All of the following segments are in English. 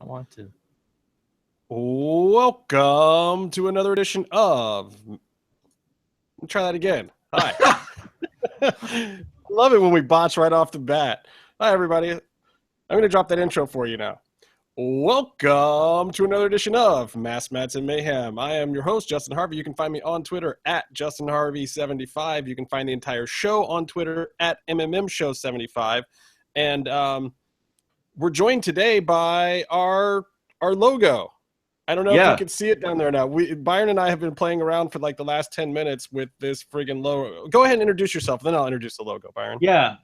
I want to. Welcome to another edition of... Try that again. Hi. Love it when we botch right off the bat. Hi, everybody. I'm going to drop that intro for you now. Welcome to another edition of Mass Mats and Mayhem. I am your host, Justin Harvey. You can find me on Twitter at JustinHarvey75. You can find the entire show on Twitter at MMMshow75. And we're joined today by our logo. I don't know if you can see it down there now. Byron and I have been playing around for like the last 10 minutes with this friggin' logo. Go ahead and introduce yourself, then I'll introduce the logo, Byron. Yeah.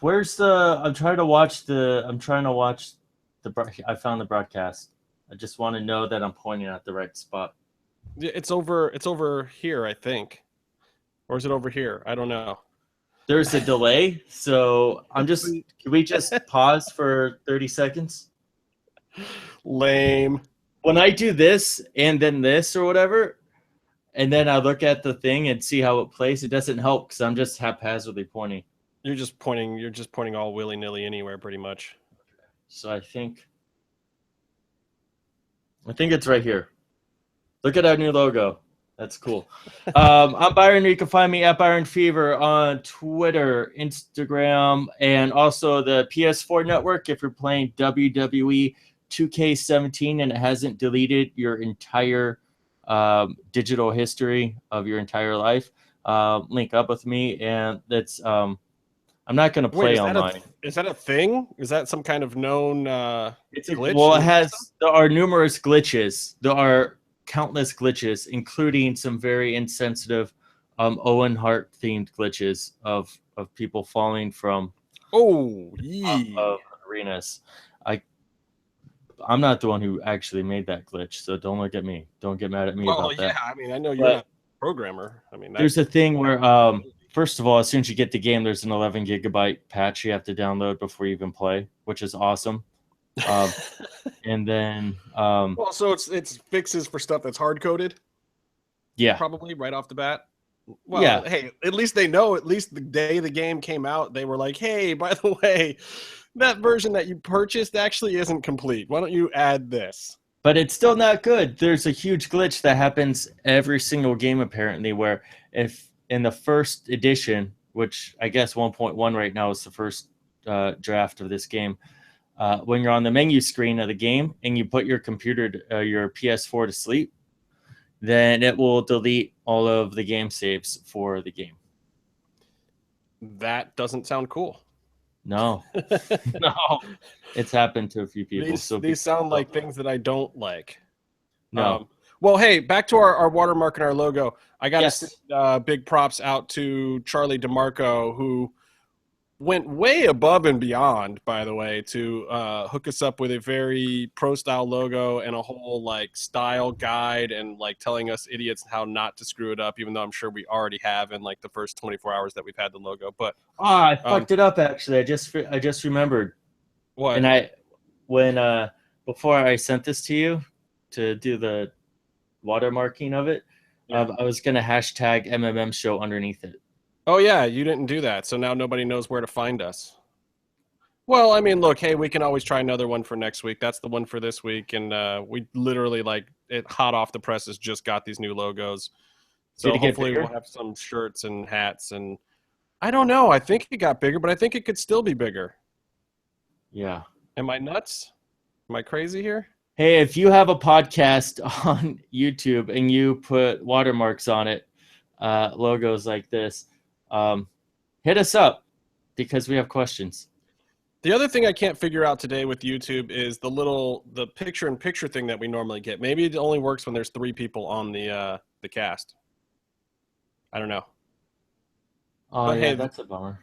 Where's the? I'm trying to watch the. I found the broadcast. I just want to know that I'm pointing at the right spot. It's over here, I think, or is it over here? I don't know. There's a delay, so I'm just. Can we just pause for 30 seconds? Lame. When I do this and then this or whatever, and then I look at the thing and see how it plays, it doesn't help because I'm just haphazardly pointing. You're just pointing all willy-nilly anywhere, pretty much. So I think it's right here. Look at our new logo. That's cool. I'm Byron. You can find me at Byron Fever on Twitter, Instagram, and also the PS4 network if you're playing WWE 2K17 and it hasn't deleted your entire digital history of your entire life. Link up with me, and that's I'm not going to play online. Is that a thing? Is that some kind of known it's glitch? Well, there are numerous glitches. There are countless glitches, including some very insensitive Owen Hart themed glitches of people falling from arenas. I'm not the one who actually made that glitch, so don't look at me. Don't get mad at me about that. Yeah, I mean, I know you're not a programmer. I mean, there's a thing where, first of all, as soon as you get the game, there's an 11 gigabyte patch you have to download before you even play, which is awesome. And then, so it's fixes for stuff that's hard coded. Yeah, probably right off the bat. Well, yeah. Hey, at least they know. At least the day the game came out, they were like, "Hey, by the way, that version that you purchased actually isn't complete. Why don't you add this?" But it's still not good. There's a huge glitch that happens every single game, apparently, where if in the first edition, which I guess 1.1 right now is the first draft of this game, when you're on the menu screen of the game and you put your your PS4 to sleep, then it will delete all of the game saves for the game. That doesn't sound cool. No, no, it's happened to a few people. These sound like things that I don't like. No. Well, hey, back to our watermark and our logo. I got to send big props out to Charlie DeMarco, who went way above and beyond, by the way, to hook us up with a very pro-style logo and a whole like style guide and like telling us idiots how not to screw it up, even though I'm sure we already have in like the first 24 hours that we've had the logo. But I fucked it up actually. I just remembered. What? And before I sent this to you to do the watermarking of it, I was gonna hashtag MMMshow underneath it. Oh, yeah, you didn't do that, so now nobody knows where to find us. Well, I mean, look, hey, we can always try another one for next week. That's the one for this week, and we literally, like, it hot off the presses just got these new logos. So hopefully we'll have some shirts and hats, and I don't know. I think it got bigger, but I think it could still be bigger. Yeah. Am I nuts? Am I crazy here? Hey, if you have a podcast on YouTube and you put watermarks on it, logos like this, hit us up because we have questions. The other thing I can't figure out today with YouTube is the picture-in-picture thing that we normally get. Maybe it only works when there's 3 people on the cast. I don't know. Oh, but hey, that's a bummer.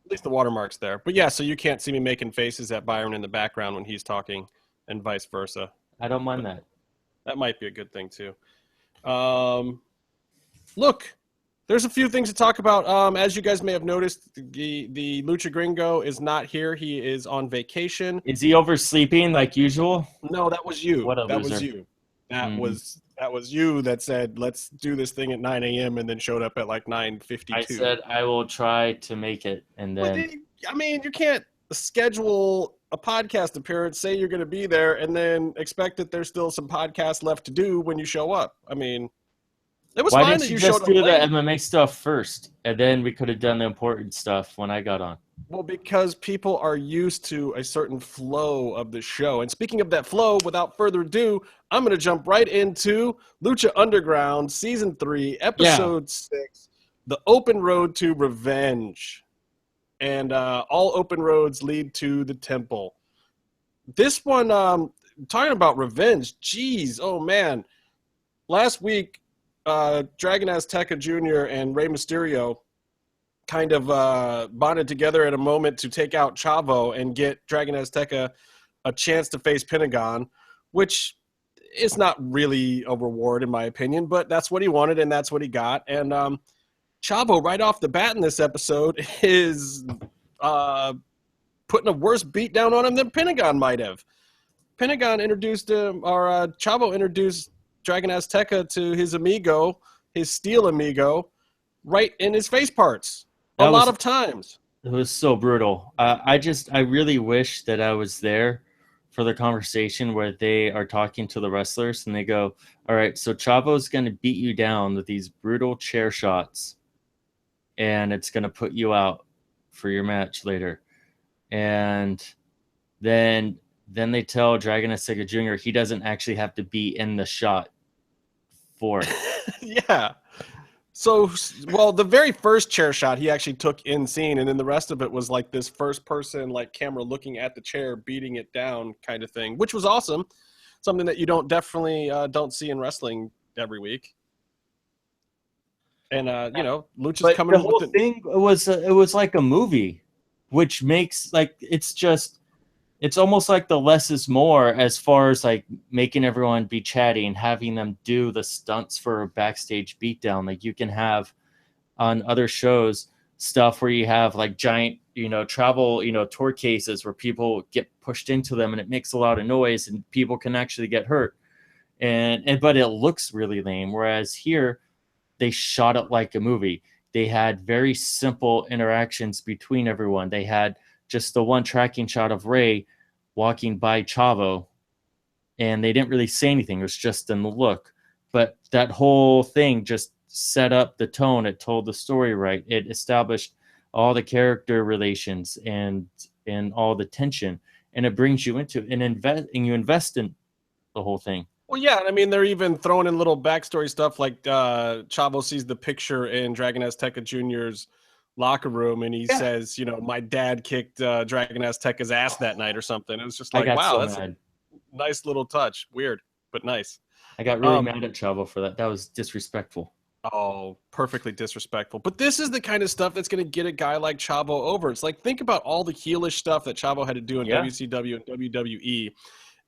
At least the watermark's there. But yeah, so you can't see me making faces at Byron in the background when he's talking and vice versa. I don't mind that. That might be a good thing too. Look, there's a few things to talk about. As you guys may have noticed, the Lucha Gringo is not here. He is on vacation. Is he oversleeping like usual? No, that was you. What a that loser. was you. That was you that said, let's do this thing at 9 a.m. and then showed up at like 9:52. I said I will try to make it, and then... I mean, you can't... schedule a podcast appearance, say you're going to be there, and then expect that there's still some podcasts left to do when you show up. I mean, it was Why fine didn't that you you just showed up do the late. MMA stuff first, and then we could have done the important stuff when I got on? Well, because people are used to a certain flow of the show. And speaking of that flow, without further ado, I'm going to jump right into Lucha Underground Season 3, Episode 6, The Open Road to Revenge. And all open roads lead to the temple. This one, talking about revenge, geez, oh man. Last week, Dragon Azteca Jr. and Rey Mysterio kind of bonded together at a moment to take out Chavo and get Dragon Azteca a chance to face Pentagon, which is not really a reward in my opinion, but that's what he wanted and that's what he got. And Chavo, right off the bat in this episode, is putting a worse beat down on him than Pentagon might have. Pentagon introduced him, or Chavo introduced Dragon Azteca to his amigo, his steel amigo, right in his face parts a lot of times. It was so brutal. I really wish that I was there for the conversation where they are talking to the wrestlers and they go, all right, so Chavo's going to beat you down with these brutal chair shots and it's going to put you out for your match later. And then they tell Dragon Azteca Jr. he doesn't actually have to be in the shot for it. Yeah. So, well, the very first chair shot he actually took in scene, and then the rest of it was like this first person, like camera looking at the chair, beating it down kind of thing, which was awesome. Something that you don't see in wrestling every week. And, Lucha's coming. The whole thing was like a movie, which makes it's almost like the less is more as far as like making everyone be chatty and having them do the stunts for a backstage beatdown. Like you can have on other shows stuff where you have like giant, travel, tour cases where people get pushed into them and it makes a lot of noise and people can actually get hurt. But it looks really lame. Whereas here they shot it like a movie. They had very simple interactions between everyone. They had just the one tracking shot of Rey walking by Chavo, and they didn't really say anything. It was just in the look. But that whole thing just set up the tone. It told the story right. It established all the character relations and all the tension, and it brings you into and you invest in the whole thing. Well, yeah, I mean, they're even throwing in little backstory stuff like Chavo sees the picture in Dragon Azteca Jr.'s locker room and he says, my dad kicked Dragon Azteca's ass that night or something. It was just like, wow, that's a nice little touch. Weird, but nice. I got really mad at Chavo for that. That was disrespectful. Oh, perfectly disrespectful. But this is the kind of stuff that's going to get a guy like Chavo over. It's like, think about all the heelish stuff that Chavo had to do in WCW and WWE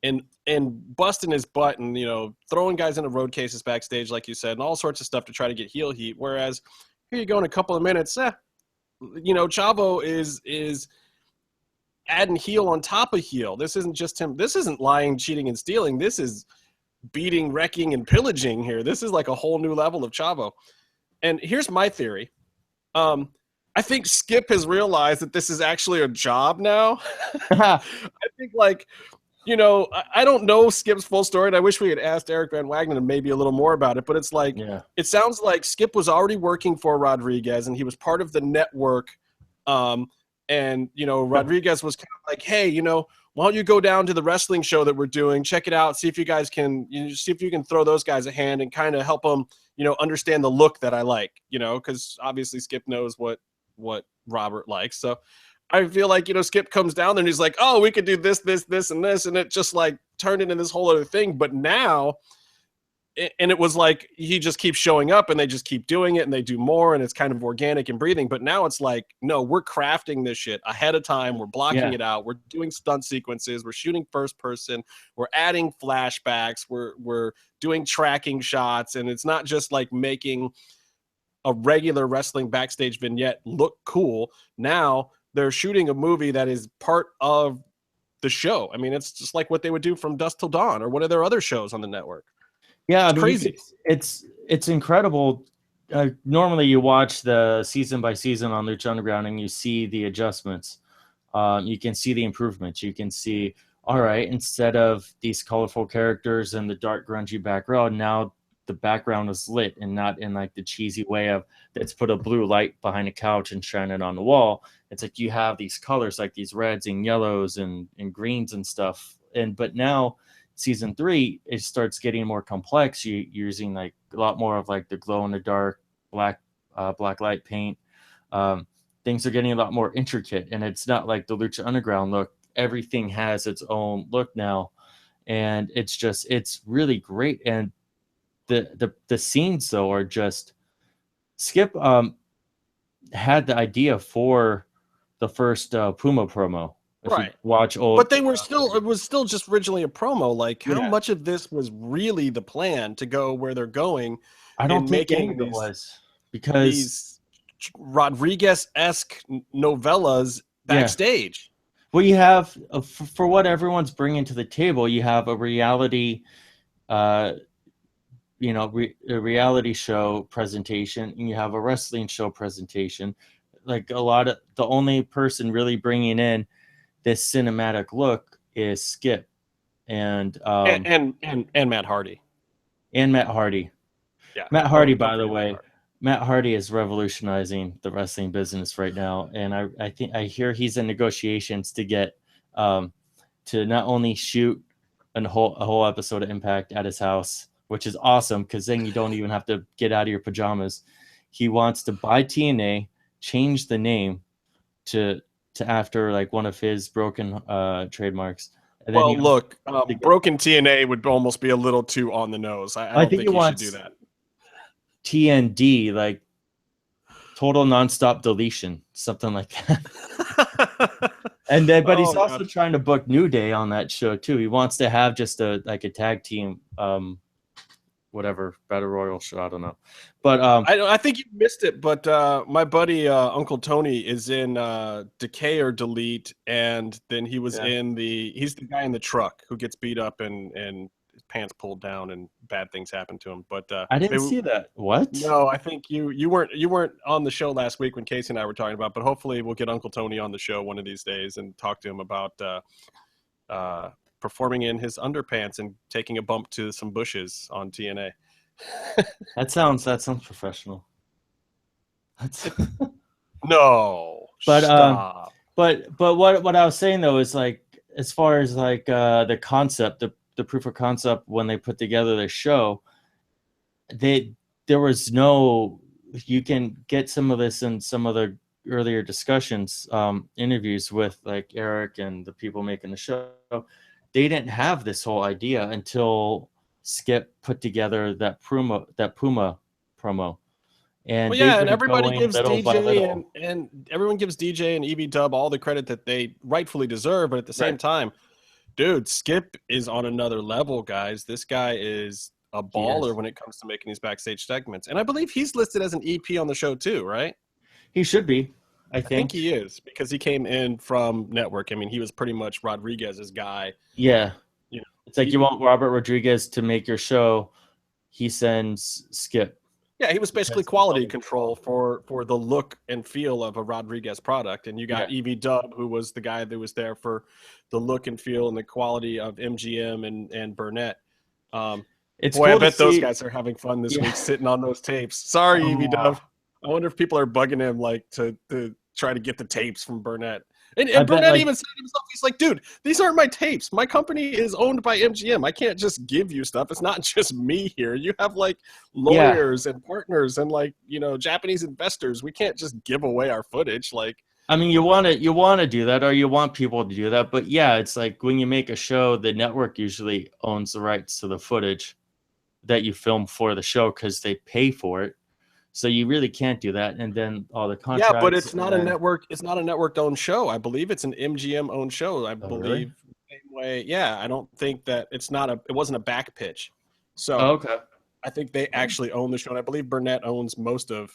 and busting his butt and, throwing guys into road cases backstage, like you said, and all sorts of stuff to try to get heel heat. Whereas here you go in a couple of minutes, Chavo is adding heel on top of heel. This isn't just him. This isn't lying, cheating, and stealing. This is beating, wrecking, and pillaging here. This is like a whole new level of Chavo. And here's my theory. I think Skip has realized that this is actually a job now. I think I don't know Skip's full story, and I wish we had asked Eric Van Wagner maybe a little more about it, but it's like, It sounds like Skip was already working for Rodriguez, and he was part of the network, Rodriguez was kind of like, hey, why don't you go down to the wrestling show that we're doing, check it out, see if you guys can, see if you can throw those guys a hand and kind of help them, understand the look that I like, because obviously Skip knows what Robert likes, so I feel like, Skip comes down there and he's like, oh, we could do this, this, this, and this. And it just like turned into this whole other thing. But now, and it was like, he just keeps showing up and they just keep doing it and they do more. And it's kind of organic and breathing. But now it's like, no, we're crafting this shit ahead of time. We're blocking it out. We're doing stunt sequences. We're shooting first person. We're adding flashbacks. We're doing tracking shots. And it's not just like making a regular wrestling backstage vignette look cool. Now, they're shooting a movie that is part of the show. I mean, it's just like what they would do from Dusk Till Dawn or one of their other shows on the network. Yeah, it's crazy. It's incredible. Normally, you watch the season by season on Lucha Underground and you see the adjustments. you can see the improvements. You can see, all right, instead of these colorful characters and the dark grungy background, now the background is lit and not in like the cheesy way of let's put a blue light behind a couch and shine it on the wall. It's like you have these colors like these reds and yellows and greens and stuff. But now season 3, it starts getting more complex. You're using like a lot more of like the glow in the dark black light paint. Things are getting a lot more intricate, and it's not like the Lucha Underground look. Everything has its own look now, and it's really great. And the scenes though are just Skip had the idea for the first Puma promo. If you watch old, but they were still, it was still just originally a promo. Like, how Yeah. much of this was really the plan to go where they're going? I don't in think any making of it these- was, because These Rodriguez-esque novellas backstage. well, you have for what everyone's bringing to the table, you have a reality, a reality show presentation, and you have a wrestling show presentation. Like a lot of the only person really bringing in this cinematic look is Skip and Matt Hardy. And Matt Hardy. Yeah, Matt Hardy, by the way, Matt Hardy is revolutionizing the wrestling business right now, and I hear he's in negotiations to get to not only shoot a whole episode of Impact at his house, which is awesome because then you don't even have to get out of your pajamas. He wants to buy TNA, change the name to after like one of his broken trademarks. And then look, broken TNA would almost be a little too on the nose. I don't think he should do that. TND, like total nonstop deletion, something like that. And then, but he's also trying to book New Day on that show too. He wants to have just a tag team, whatever battle royal show. I don't know, but I think you missed it. But my buddy Uncle Tony is in Decay or Delete, and then he was he's the guy in the truck who gets beat up and his pants pulled down and bad things happen to him. But I didn't see that. What? No, I think you weren't on the show last week when Casey and I were talking about. But hopefully we'll get Uncle Tony on the show one of these days and talk to him about performing in his underpants and taking a bump to some bushes on TNA. That sounds professional. No, but stop. But what I was saying though is like, as far as like the concept, the proof of concept when they put together their show, there was no, you can get some of this in some of the earlier discussions, interviews with like Eric and the people making the show. They didn't have this whole idea until Skip put together that Puma promo. And and everybody gives DJ and everyone gives DJ and EB Dub all the credit that they rightfully deserve, but at the same time, dude, Skip is on another level, guys. This guy is a baller when it comes to making these backstage segments. And I believe he's listed as an EP on the show too, right? He should be. I think he is, because he came in from Network. I mean, he was pretty much Rodriguez's guy. Yeah. You know, it's like you want Robert Rodriguez to make your show, he sends Skip. Yeah, he was basically quality control for the look and feel of a Rodriguez product. And you got EB Dub, who was the guy that was there for the look and feel and the quality of MGM and Burnett. It's boy, cool I bet those guys are having fun this week sitting on those tapes. Sorry, EB Dub. I wonder if people are bugging him like to try to get the tapes from Burnett. And Burnett even said himself, he's like, dude, these aren't my tapes. My company is owned by MGM. I can't just give you stuff. It's not just me here. You have like lawyers and partners and like, you know, Japanese investors. We can't just give away our footage. Like, I mean, you want to do that, or you want people to do that. But yeah, it's like when you make a show, the network usually owns the rights to the footage that you film for the show because they pay for it. So you really can't do that, and then all the contracts. Yeah, but it's not a network. It's not a network-owned show. I believe it's an MGM-owned show. I believe. Really? Same way. Yeah, I don't think that it's not a. It wasn't a back pitch. So okay. I think they actually own the show, and I believe Burnett owns most of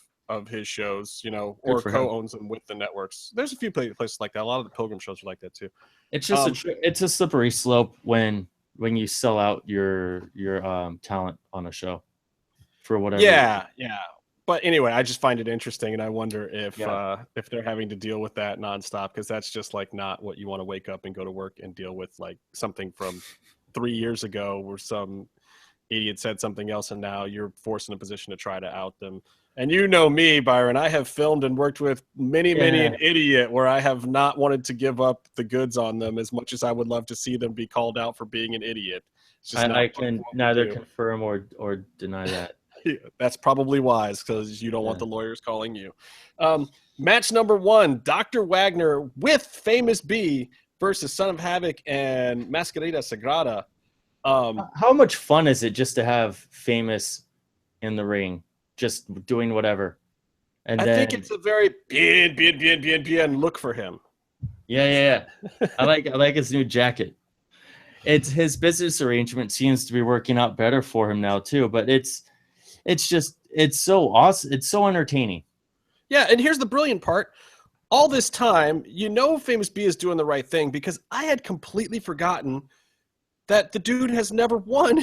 his shows. You know, or co-owns them with the networks. There's a few places like that. A lot of the Pilgrim shows are like that too. It's just it's a slippery slope when you sell out your talent on a show for whatever. Yeah, yeah. But anyway, I just find it interesting, and I wonder if they're having to deal with that nonstop, because that's just like not what you want to wake up and go to work and deal with, like something from 3 years ago where some idiot said something else, and now you're forced in a position to try to out them. And you know me, Byron, I have filmed and worked with many an idiot where I have not wanted to give up the goods on them as much as I would love to see them be called out for being an idiot. It's just I can neither confirm or deny that. That's probably wise, because you don't want the lawyers calling you. Match number 1, Dr. Wagner with Famous B versus Son of Havoc and Mascarita Sagrada. How much fun is it just to have Famous in the ring, just doing whatever? And I think it's a very bien look for him. Yeah. I like his new jacket. It's his business arrangement seems to be working out better for him now too, but it's so awesome. It's so entertaining. Yeah, and here's the brilliant part. All this time, Famous B is doing the right thing, because I had completely forgotten that the dude has never won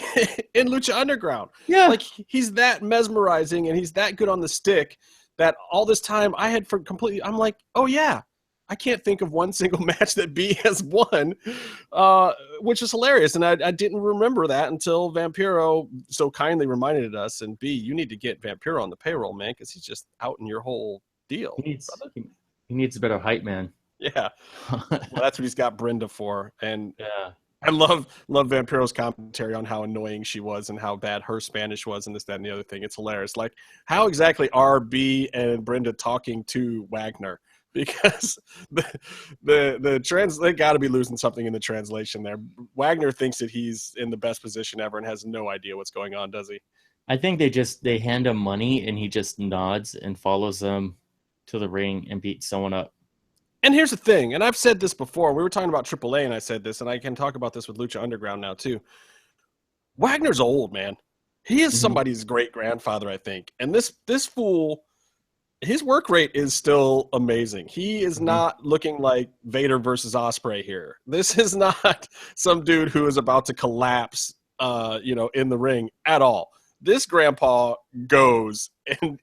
in Lucha Underground. Yeah. Like, he's that mesmerizing and he's that good on the stick that all this time I had completely, I'm like, oh yeah, I can't think of one single match that B has won, which is hilarious. And I didn't remember that until Vampiro so kindly reminded us. And B, you need to get Vampiro on the payroll, man, because he's just out in your whole deal. He needs a better hype man. Yeah. Well, that's what he's got Brenda for. And yeah, I love Vampiro's commentary on how annoying she was and how bad her Spanish was and this, that, and the other thing. It's hilarious. Like, how exactly are B and Brenda talking to Wagner? Because they got to be losing something in the translation there. Wagner thinks that he's in the best position ever and has no idea what's going on, does he? I think they hand him money and he just nods and follows them to the ring and beats someone up. And here's the thing, and I've said this before. We were talking about AAA, and I said this, and I can talk about this with Lucha Underground now too. Wagner's old, man. He is somebody's great grandfather, I think. And this fool, his work rate is still amazing. He is not looking like Vader versus Ospreay here. This is not some dude who is about to collapse, in the ring at all. This grandpa goes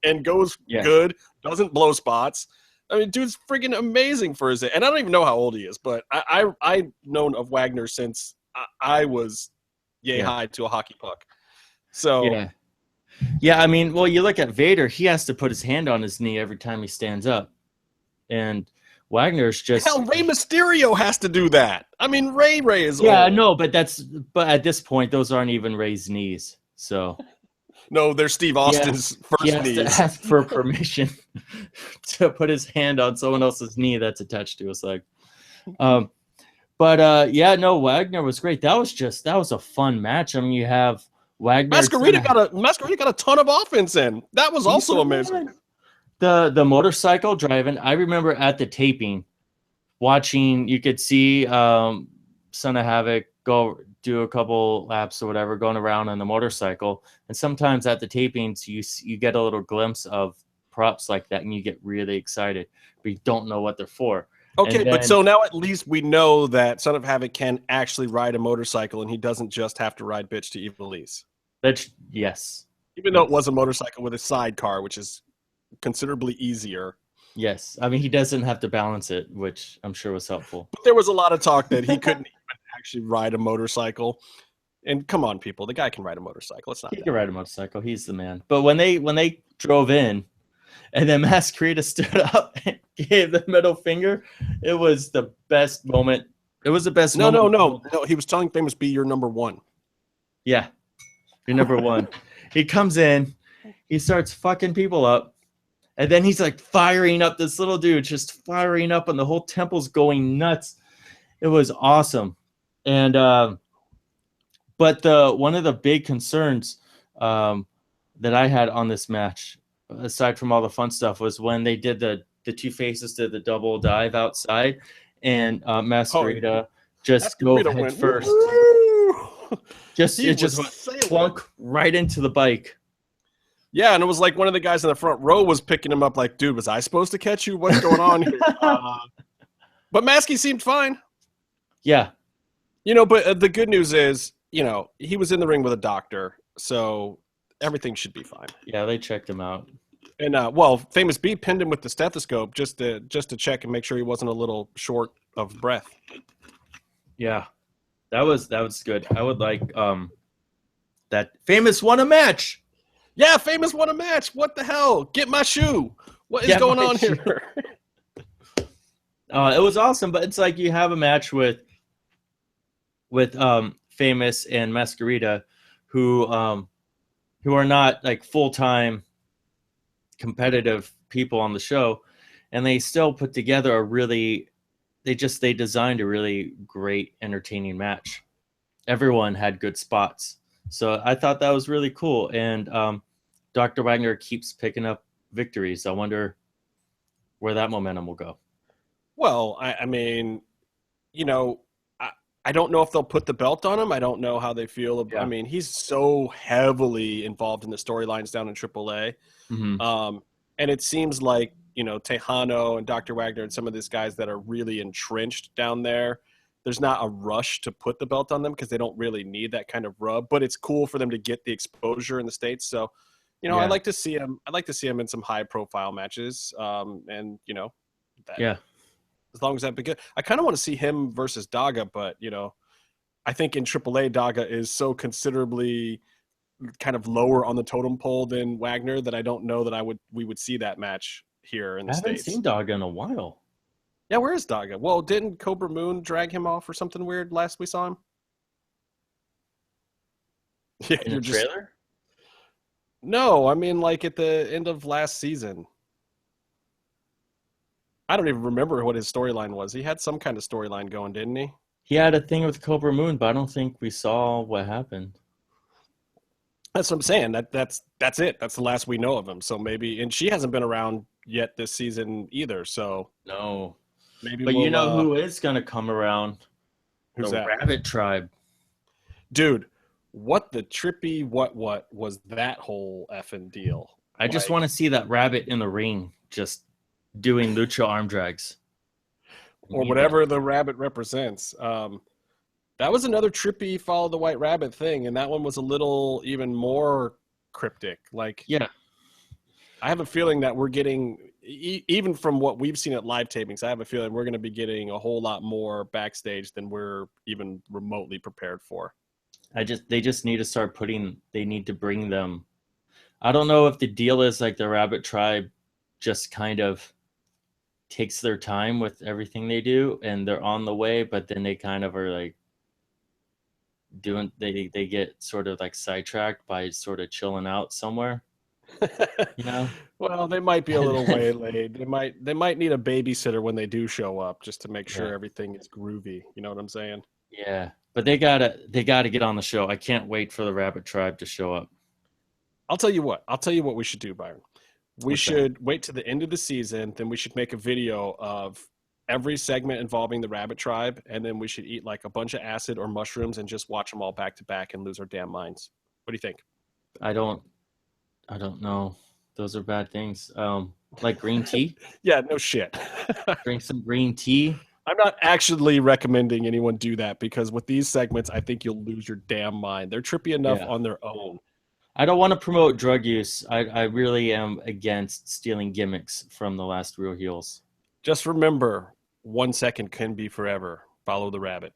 and goes good, doesn't blow spots. I mean, dude's freaking amazing for his age. And I don't even know how old he is, but I've known of Wagner since I was high to a hockey puck. So yeah. I mean, well, you look at Vader; he has to put his hand on his knee every time he stands up, and Wagner's just Rey Mysterio has to do that. I mean, Rey is old. No, but at this point, those aren't even Rey's knees. So. No, they're Steve Austin's first knees. He has to ask for permission to put his hand on someone else's knee that's attached to his leg. Wagner was great. That was a fun match. I mean, you have Wagner. Mascarita got a ton of offense in. That was also amazing. The motorcycle driving. I remember at the taping watching. You could see Son of Havoc go do a couple laps or whatever, going around on the motorcycle. And sometimes at the tapings, you get a little glimpse of props like that, and you get really excited, but you don't know what they're for. Okay, but so now at least we know that Son of Havoc can actually ride a motorcycle, and he doesn't just have to ride bitch to Ivelisse. Yes. Even though it was a motorcycle with a sidecar, which is considerably easier. Yes. I mean, he doesn't have to balance it, which I'm sure was helpful. But there was a lot of talk that he couldn't actually ride a motorcycle. And come on, people, the guy can ride a motorcycle. It's not. He can ride a motorcycle. He's the man. But when they drove in, and then Mascarita stood up and gave the middle finger, it was the best moment. It was the best moment. No. He was telling Famous B, "You're number one." Yeah, you're number one. He comes in, he starts fucking people up, and then he's like firing up this little dude, just firing up, and the whole temple's going nuts. It was awesome. And but one of the big concerns that I had on this match, aside from all the fun stuff, was when they did the two faces did the double dive outside, and Mascarita just go head first. It just went plunk right into the bike. Yeah, and it was like one of the guys in the front row was picking him up like, dude, was I supposed to catch you? What's going on here? But Masky seemed fine. Yeah. But the good news is, he was in the ring with a doctor, so everything should be fine. Yeah, they checked him out. And well, Famous B pinned him with the stethoscope just to check and make sure he wasn't a little short of breath. Yeah, that was good. I would like that Famous won a match. Yeah, Famous won a match. What the hell? Get my shoe. What is going on here? It was awesome, but it's like you have a match with Famous and Masquerita, who are not like full-time competitive people on the show, and they still put together a really they designed a really great entertaining match. Everyone had good spots, so I thought that was really cool. And Dr. Wagner keeps picking up victories. I wonder where that momentum will go. Well, I mean, you know, I don't know if they'll put the belt on him. I don't know how they feel about. Yeah. I mean, he's so heavily involved in the storylines down in AAA. Mm-hmm. And it seems like, you know, Tejano and Dr. Wagner and some of these guys that are really entrenched down there, there's not a rush to put the belt on them because they don't really need that kind of rub. But it's cool for them to get the exposure in the States. So, you know, yeah. I'd like to see him in some high-profile matches. And, you know, yeah. As long as that be good. I kind of want to see him versus Daga, but, you know, I think in AAA, Daga is so considerably kind of lower on the totem pole than Wagner that I don't know that we would see that match here in the States. I haven't seen Daga in a while. Yeah, where is Daga? Well, didn't Cobra Moon drag him off or something weird last we saw him? Yeah, in the trailer? No, I mean like at the end of last season. I don't even remember what his storyline was. He had some kind of storyline going, didn't he? He had a thing with Cobra Moon, but I don't think we saw what happened. That's what I'm saying. That's it. That's the last we know of him. So maybe, and she hasn't been around yet this season either. So no, maybe. But you know who is going to come around? Who's the that? Rabbit Tribe, dude. What the trippy what was that whole effing deal? I just want to see that rabbit in the ring, just doing lucha arm drags or whatever the rabbit represents. That was another trippy follow the white rabbit thing, and that one was a little even more cryptic. Like, yeah, I have a feeling that we're getting, even from what we've seen at live tapings, I have a feeling we're going to be getting a whole lot more backstage than we're even remotely prepared for. They just need to start they need to bring them. I don't know if the deal is like the Rabbit Tribe just kind of takes their time with everything they do and they're on the way, but then they kind of are like they get sort of like sidetracked by sort of chilling out somewhere. You know? Well, they might be a little waylaid. They might need a babysitter when they do show up just to make sure everything is groovy. You know what I'm saying? Yeah. But they gotta get on the show. I can't wait for the Rabbit Tribe to show up. I'll tell you what we should do, Byron. We should wait to the end of the season, then we should make a video of every segment involving the Rabbit Tribe, and then we should eat like a bunch of acid or mushrooms and just watch them all back to back and lose our damn minds. What do you think? I don't know. Those are bad things. Like green tea? Yeah, no shit. Drink some green tea. I'm not actually recommending anyone do that because with these segments, I think you'll lose your damn mind. They're trippy enough on their own. I don't want to promote drug use. I really am against stealing gimmicks from the last Real Heels. Just remember, 1 second can be forever. Follow the rabbit.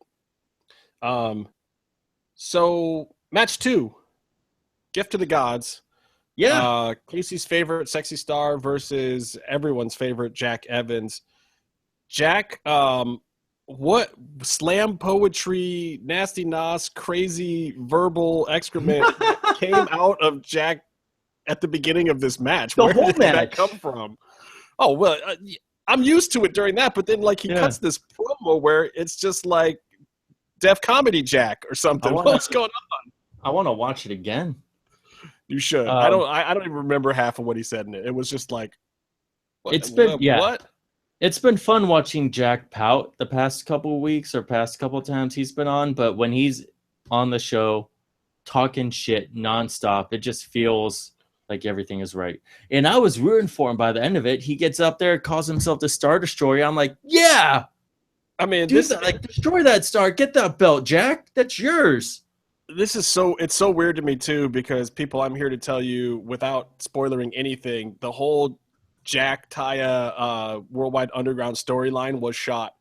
So match 2, Gift to the Gods. Yeah. Casey's favorite sexy star versus everyone's favorite Jack Evans. Jack, what slam poetry, nasty nos, crazy verbal excrement came out of Jack at the beginning of this match? Where did that come from? Oh, well, I'm used to it during that, but then like he cuts this promo where it's just like Def Comedy Jack or something. What's going on? I want to watch it again. You should. I don't even remember half of what he said in it. It was just like, what? It's been fun watching Jack pout the past couple of weeks or past couple of times he's been on, but when he's on the show talking shit nonstop, it just feels like everything is right. And I was rooting for him by the end of it. He gets up there, calls himself the Star Destroyer. I'm like, yeah. I mean, destroy that star. Get that belt, Jack. That's yours. it's so weird to me too, because people, I'm here to tell you without spoilering anything, the whole Jack Taya Worldwide Underground storyline was shot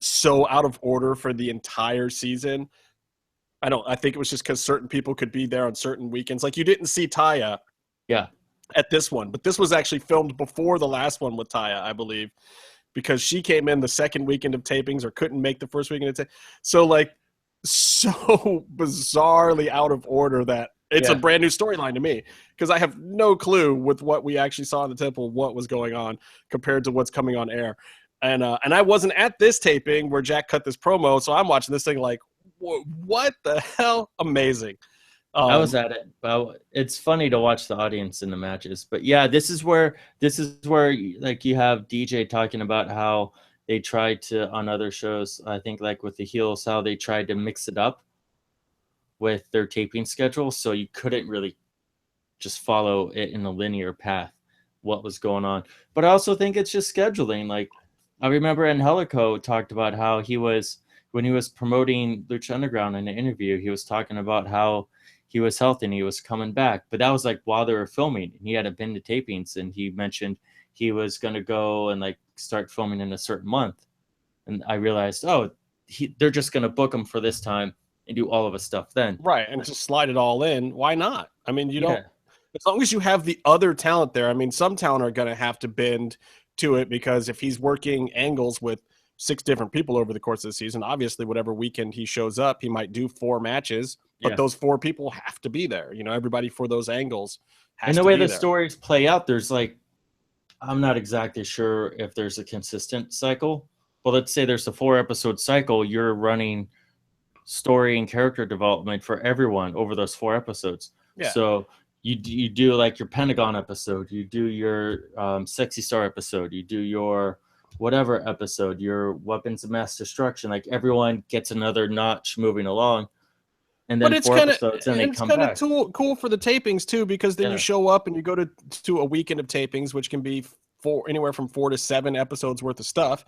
so out of order for the entire season. I think it was just because certain people could be there on certain weekends. Like, you didn't see Taya Yeah. at this one, but this was actually filmed before the last one with Taya, I believe, because she came in the second weekend of tapings or couldn't make the first weekend of so like so bizarrely out of order that it's a brand new storyline to me, because I have no clue with what we actually saw in the temple what was going on compared to what's coming on air. And I wasn't at this taping where Jack cut this promo, so I'm watching this thing like, what the hell? Amazing. I was at it, but it's funny to watch the audience in the matches. But yeah, this is where like you have DJ talking about how they tried to, on other shows, I think like with the heels, how they tried to mix it up with their taping schedule, so you couldn't really just follow it in a linear path what was going on. But I also think it's just scheduling. Like, I remember Angelico talked about how when he was promoting Lucha Underground in an interview, he was talking about how he was healthy and he was coming back. But that was like while they were filming, and he hadn't been to tapings, and he mentioned he was going to go and like start filming in a certain month. And I realized, they're just going to book him for this time and do all of his stuff then. Right, and just slide it all in. Why not? I mean, you don't, as long as you have the other talent there. I mean, some talent are going to have to bend to it, because if he's working angles with 6 different people over the course of the season, obviously whatever weekend he shows up, he might do 4 matches, but those 4 people have to be there. You know, everybody for those angles has to be there. And the way the stories play out, there's like, I'm not exactly sure if there's a consistent cycle, but let's say there's a 4-episode cycle. You're running story and character development for everyone over those 4 episodes. Yeah. So you do like your Pentagon episode, you do your Sexy Star episode, you do your whatever episode, your Weapons of Mass Destruction. Like, everyone gets another notch moving along. And then 4 episodes, and they come back. It's kind of cool for the tapings too, because then you show up and you go to a weekend of tapings, which can be anywhere from 4 to 7 episodes worth of stuff.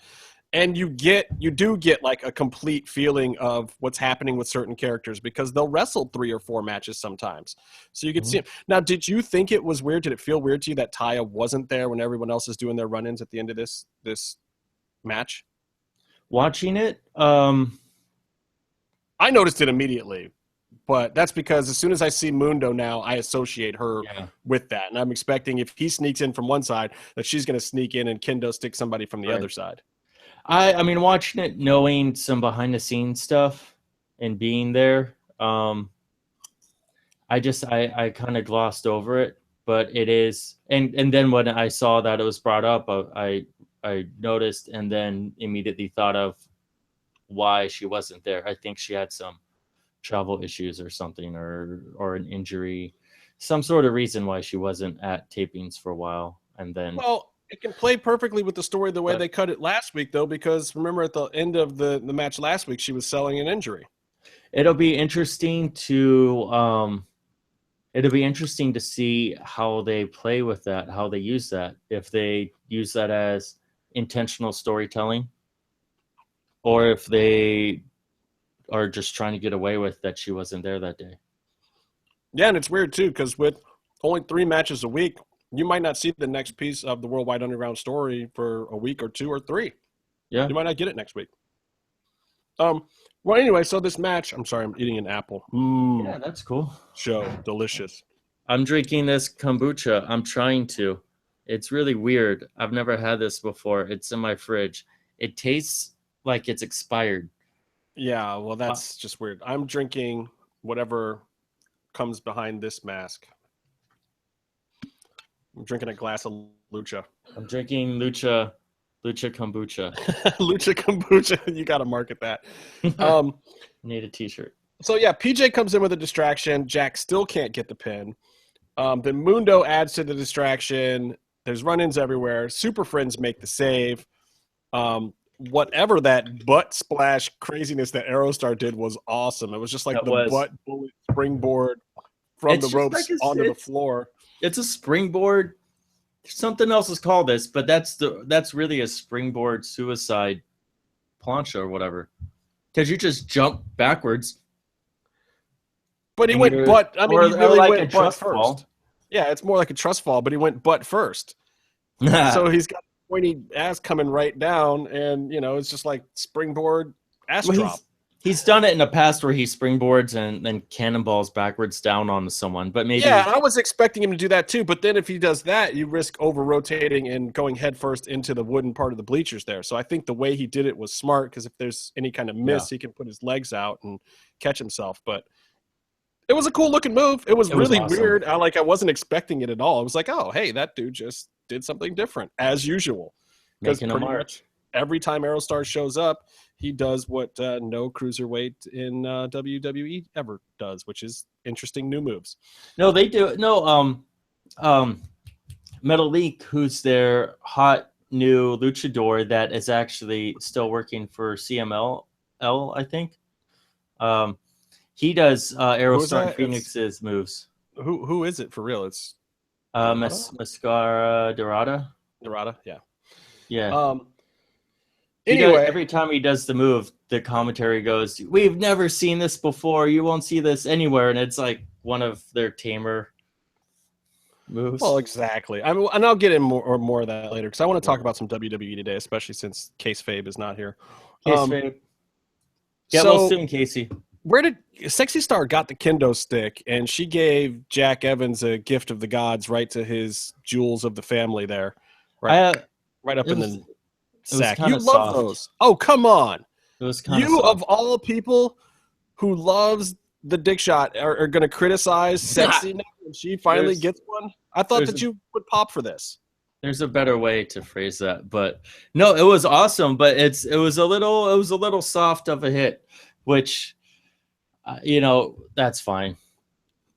And you do get like a complete feeling of what's happening with certain characters, because they'll wrestle 3 or 4 matches sometimes. So you can see them. Now, did you think it was weird? Did it feel weird to you that Taya wasn't there when everyone else is doing their run-ins at the end of this match? Watching it, I noticed it immediately, but that's because as soon as I see Mundo now, I associate her with that. And I'm expecting if he sneaks in from one side, that she's going to sneak in and kendo stick somebody from the other side. I mean, watching it, knowing some behind the scenes stuff and being there, I kind of glossed over it, but it is. And then when I saw that it was brought up, I noticed and then immediately thought of why she wasn't there. I think she had some travel issues or something, or an injury, some sort of reason why she wasn't at tapings for a while. And then, well, it can play perfectly with the story the way they cut it last week, though, because remember at the end of the match last week, she was selling an injury. It'll be interesting to see how they play with that, how they use that, if they use that as intentional storytelling, or if they are just trying to get away with that she wasn't there that day. Yeah, and it's weird too, because with only 3 matches a week, you might not see the next piece of the Worldwide Underground story for a week or 2 or 3. Yeah. You might not get it next week. Well, anyway, so this match, I'm sorry, I'm eating an apple. Yeah, that's cool. Show, delicious. I'm drinking this kombucha. I'm trying to. It's really weird. I've never had this before. It's in my fridge. It tastes like it's expired. Yeah, well, that's just weird. I'm drinking whatever comes behind this mask. I'm drinking a glass of Lucha. I'm drinking Lucha kombucha. Lucha kombucha. You got to market that. Need a t-shirt. So, yeah, PJ comes in with a distraction. Jack still can't get the pin. Then Mundo adds to the distraction. There's run-ins everywhere. Super Friends make the save. Whatever that butt splash craziness that Aerostar did was awesome. It was just like butt bullet springboard from the ropes onto the floor. It's a springboard. Something else is called this, but that's really a springboard suicide plancha or whatever. Because you just jump backwards. But he went butt. I mean, he really like went a butt trust first. fall. Yeah, it's more like a trust fall, but he went butt first. So he's got pointy ass coming right down, and it's just like springboard ass drop. He's done it in the past where he springboards and then cannonballs backwards down onto someone, but maybe I was expecting him to do that too. But then if he does that, you risk over rotating and going headfirst into the wooden part of the bleachers there. So I think the way he did it was smart, because if there's any kind of miss, he can put his legs out and catch himself. But it was a cool looking move. It was really awesome. Weird. I wasn't expecting it at all. I was like, oh, hey, that dude just did something different as usual. Because pretty much every time Aerostar shows up, he does what no cruiserweight in WWE ever does, which is interesting new moves. No, they do. No, Metal Leak, who's their hot new luchador that is actually still working for CMLL, I think. He does Aerostar Phoenix's moves. Who is it for real? It's Mascara Dorada. Dorada, yeah. Yeah. Anyway, every time he does the move, the commentary goes, "We've never seen this before. You won't see this anywhere." And it's like one of their tamer moves. Well, exactly. And I'll get in more of that later, because I want to talk about some WWE today, especially since Case Fabe is not here. Fabe. Yeah, well, soon, Casey. Where did Sexy Star got the kendo stick, and she gave Jack Evans a gift of the gods right to his jewels of the family there, right up in the sack. You love soft. those. Oh, come on. It was kind you of of all people who loves the dick shot are going to criticize Sexy now when she finally gets one. I thought that you would pop for this. There's a better way to phrase that, but no, it was awesome. But it was a little soft of a hit, which that's fine.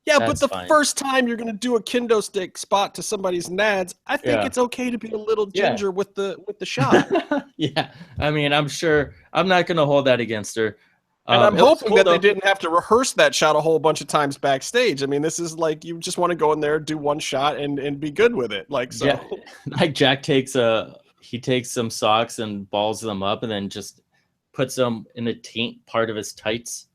Yeah, but the first time you're going to do a kendo stick spot to somebody's nads, I think it's okay to be a little ginger with the shot. Yeah, I mean, I'm sure I'm not going to hold that against her. And I'm hoping that they didn't have to rehearse that shot a whole bunch of times backstage. I mean, this is like you just want to go in there, do one shot, and be good with it. Like so, like Jack takes some socks and balls them up, and then just puts them in the taint part of his tights.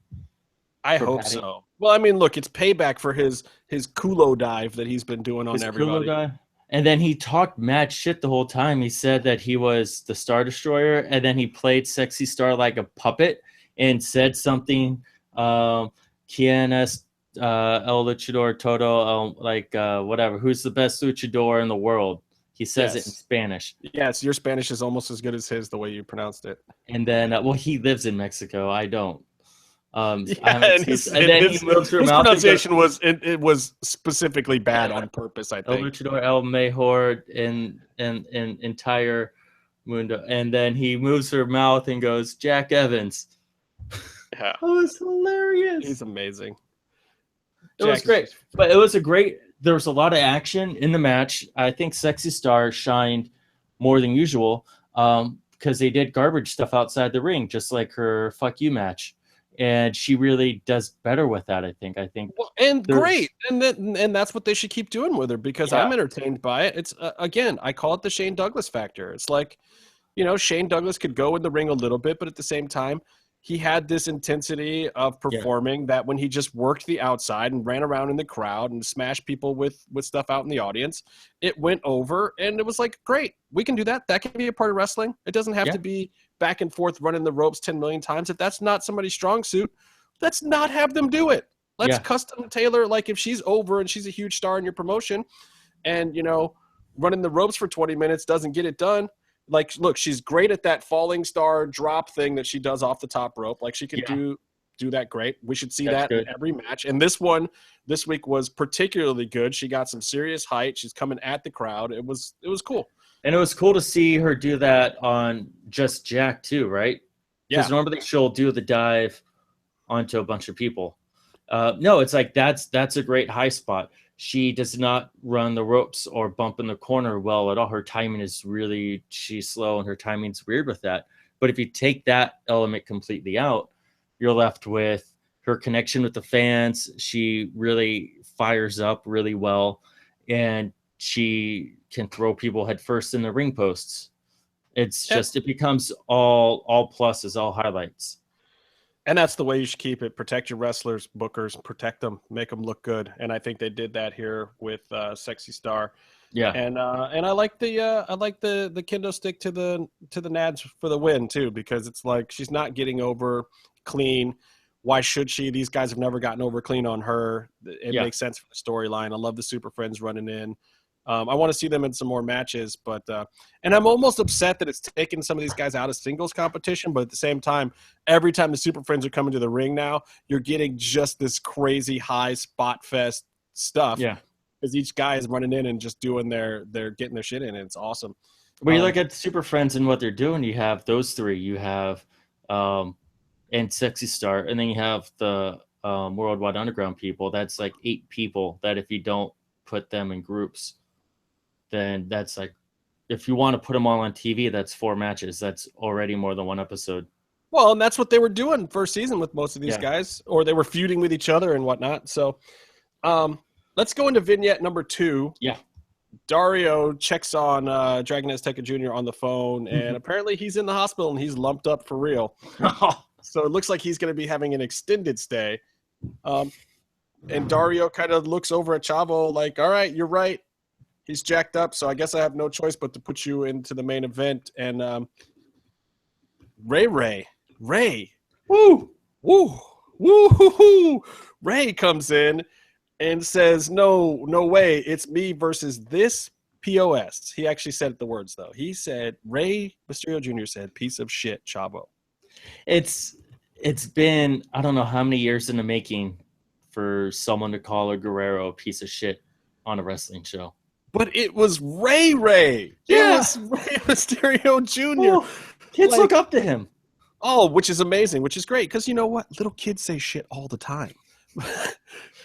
I hope so. Well, I mean, look, it's payback for his culo dive that he's been doing on everybody. Culo dive? And then he talked mad shit the whole time. He said that he was the Star Destroyer, and then he played Sexy Star like a puppet and said something, "Quien es el luchador todo, whatever. Who's the best luchador in the world?" He says it in Spanish. Yes, your Spanish is almost as good as his, the way you pronounced it. And then, he lives in Mexico. I don't. His pronunciation was specifically bad on purpose, I think. El luchador el mejor in entire mundo. And then he moves her mouth and goes, "Jack Evans." Yeah. Oh, it's hilarious. He's amazing. It was great. But it was there was a lot of action in the match. I think Sexy Star shined more than usual because they did garbage stuff outside the ring, just like her Fuck You match. And she really does better with that, I think. Great. And that's what they should keep doing with her, because I'm entertained by it. It's, again, I call it the Shane Douglas factor. It's like, Shane Douglas could go in the ring a little bit, but at the same time, he had this intensity of performing that when he just worked the outside and ran around in the crowd and smashed people with stuff out in the audience, it went over, and it was like, great, we can do that. That can be a part of wrestling. It doesn't have to be back and forth running the ropes 10 million times. If that's not somebody's strong suit, let's not have them do it. Let's custom tailor. Like if she's over and she's a huge star in your promotion and, running the ropes for 20 minutes doesn't get it done. Like, look, she's great at that falling star drop thing that she does off the top rope. Like she can do that great. We should see that in every match. And this week was particularly good. She got some serious height. She's coming at the crowd. It was cool. And it was cool to see her do that on just Jack too, right? Because normally she'll do the dive onto a bunch of people. No, it's like that's a great high spot. She does not run the ropes or bump in the corner well at all. Her timing is she's slow and her timing's weird with that. But if you take that element completely out, you're left with her connection with the fans. She really fires up really well, and she can throw people head first in the ring posts. It's just, it becomes all pluses, all highlights. And that's the way you should keep it. Protect your wrestlers, bookers, protect them, make them look good. And I think they did that here with Sexy Star. Yeah. And I like the kendo stick to the nads for the win too, because it's like she's not getting over clean. Why should she? These guys have never gotten over clean on her. It makes sense for the storyline. I love the Super Friends running in. I want to see them in some more matches, but and I'm almost upset that it's taking some of these guys out of singles competition. But at the same time, every time the Super Friends are coming to the ring now, you're getting just this crazy high spot fest stuff. Yeah, because each guy is running in and just doing they're getting their shit in, and it's awesome. When you look at Super Friends and what they're doing, you have those three. You have and Sexy Star, and then you have the Worldwide Underground people. That's like 8 people that if you don't put them in groups, then that's like, if you want to put them all on TV, that's 4 matches. That's already more than 1 episode. Well, and that's what they were doing first season with most of these guys, or they were feuding with each other and whatnot. So let's go into vignette number 2. Yeah. Dario checks on Dragon Azteca Jr. on the phone, and apparently he's in the hospital and he's lumped up for real. So it looks like he's going to be having an extended stay. And Dario kind of looks over at Chavo like, all right, you're right. He's jacked up, so I guess I have no choice but to put you into the main event. And Ray, woo, Ray comes in and says, no way, it's me versus this POS. He actually said the words, though. He said, Ray Mysterio Jr. said, piece of shit, Chavo. It's been, I don't know how many years in the making for someone to call a Guerrero a piece of shit on a wrestling show. But it was Ray. Yeah. It was Ray Mysterio Jr. Oh, kids look up to him. Oh, which is amazing, which is great. Because you know what? Little kids say shit all the time.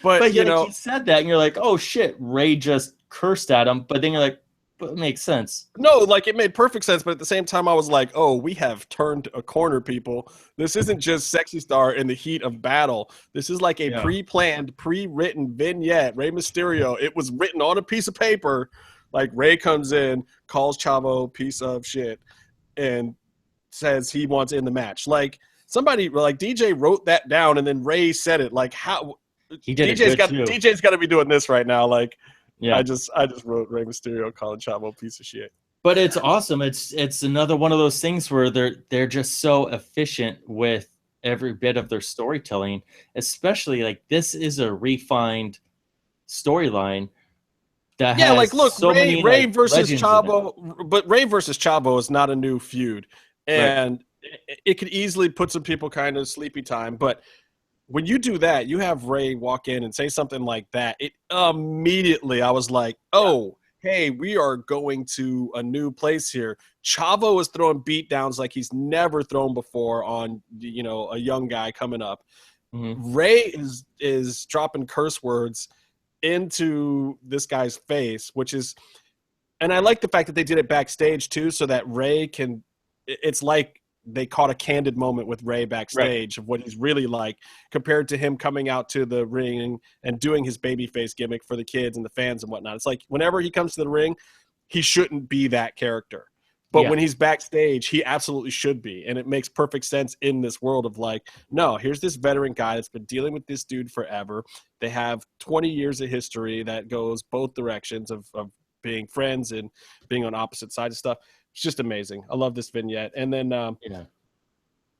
but you know, he said that, and you're like, oh, shit, Ray just cursed at him. But then you're like, but it makes sense. No, like it made perfect sense. But at the same time, I was like, oh, we have turned a corner, people. This isn't just Sexy Star in the heat of battle. This is like a pre-planned, pre-written vignette. Ray Mysterio. It was written on a piece of paper. Like Ray comes in, calls Chavo piece of shit, and says he wants in the match. Like somebody, like DJ wrote that down, and then Ray said it. Like how he did DJ's got to be doing this right now. Like. Yeah, I just wrote Rey Mysterio calling Chavo a piece of shit. But it's awesome. It's another one of those things where they're just so efficient with every bit of their storytelling. Especially like this is a refined storyline that has like look, so Ray many versus Chavo, but Ray versus Chavo is not a new feud, and it could easily put some people kind of sleepy time, but. When you do that, you have Ray walk in and say something like that. It immediately, I was like, oh, hey, we are going to a new place here. Chavo is throwing beatdowns like he's never thrown before on, you know, a young guy coming up. Mm-hmm. Ray is dropping curse words into this guy's face, which is, and I like the fact that they did it backstage too, so that Ray can, it's like, they caught a candid moment with Ray backstage of what he's really like compared to him coming out to the ring and doing his babyface gimmick for the kids and the fans and whatnot. It's like whenever he comes to the ring, he shouldn't be that character. But when he's backstage, he absolutely should be. And it makes perfect sense in this world of like, no, here's this veteran guy that's been dealing with this dude forever. They have 20 years of history that goes both directions of being friends and being on opposite sides of stuff. It's just amazing. I love this vignette. And then,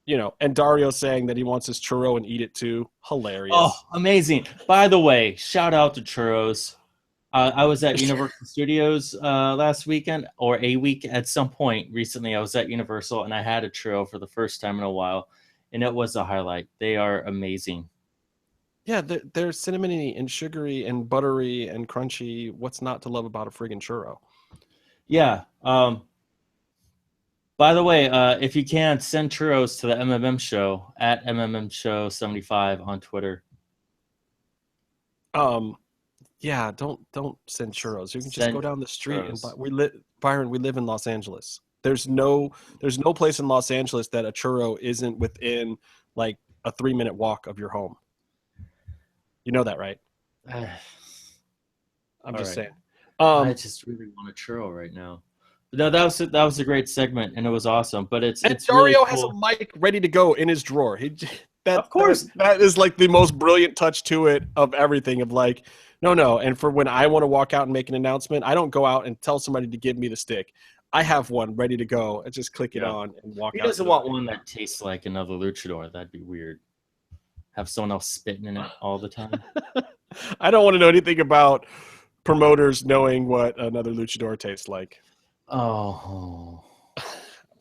you know, and Dario saying that he wants his churro and eat it too. Hilarious. Oh, amazing. By the way, shout out to churros. I was at Universal Studios last weekend or a week at some point recently. I was at Universal and I had a churro for the first time in a while. And it was a highlight. They are amazing. Yeah, they're cinnamony and sugary and buttery and crunchy. What's not to love about a friggin' churro? Yeah. By the way, if you can, send churros to the MMMshow at MMMshow75 on Twitter. Yeah, don't send churros. You can just go down the street and buy. Byron, we live in Los Angeles. There's no place in Los Angeles that a churro isn't within like a 3-minute walk of your home. You know that, right? I'm just saying. I just really want a churro right now. No, that was a great segment and it was awesome. But it's Dario really cool. has a mic ready to go in his drawer. Of course. That is like the most brilliant touch to it of everything of like, no. And for when I want to walk out and make an announcement, I don't go out and tell somebody to give me the stick. I have one ready to go. I just click it on and walk out. He doesn't want one that tastes like another luchador. That'd be weird. Have someone else spitting in it all the time. I don't want to know anything about promoters knowing what another luchador tastes like. Oh.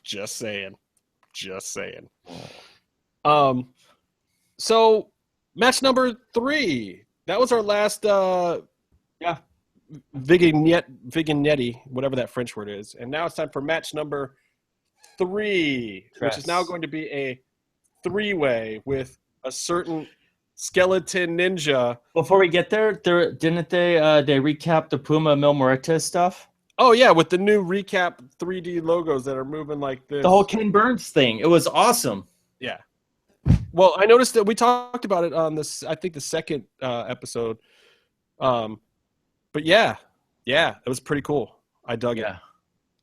Just saying. So match number 3. That was our last vignette, whatever that French word is. And now it's time for match number 3, which is now going to be a 3-way with a certain skeleton ninja. Before we get there, didn't they recap the Puma Mil Muertes stuff? Oh yeah, with the new recap 3D logos that are moving like this. The whole Ken Burns thing. It was awesome. Yeah. Well, I noticed that we talked about it on this, I think the second episode. But yeah, it was pretty cool. I dug it.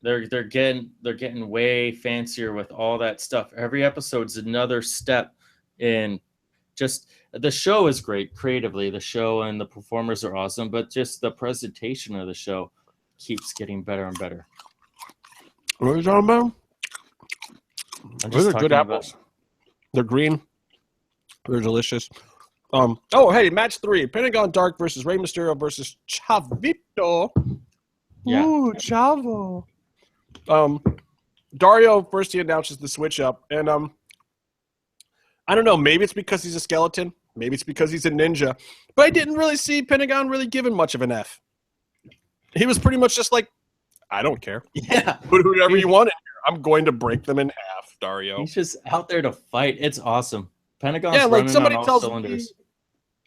They're getting way fancier with all that stuff. Every episode's another step in just the show is great creatively. The show and the performers are awesome, but just the presentation of the show keeps getting better and better. What are you talking about? Those are good apples. They're green. They're delicious. Hey, match 3. Pentagon Dark versus Rey Mysterio versus Chavito. Yeah. Ooh, Chavo. Dario first he announces the switch up, and I don't know, maybe it's because he's a skeleton, maybe it's because he's a ninja, but I didn't really see Pentagon really giving much of an F. He was pretty much just like, I don't care. Yeah. Put whoever you want in here. I'm going to break them in half, Dario. He's just out there to fight. It's awesome. Pentagon's like running on all cylinders.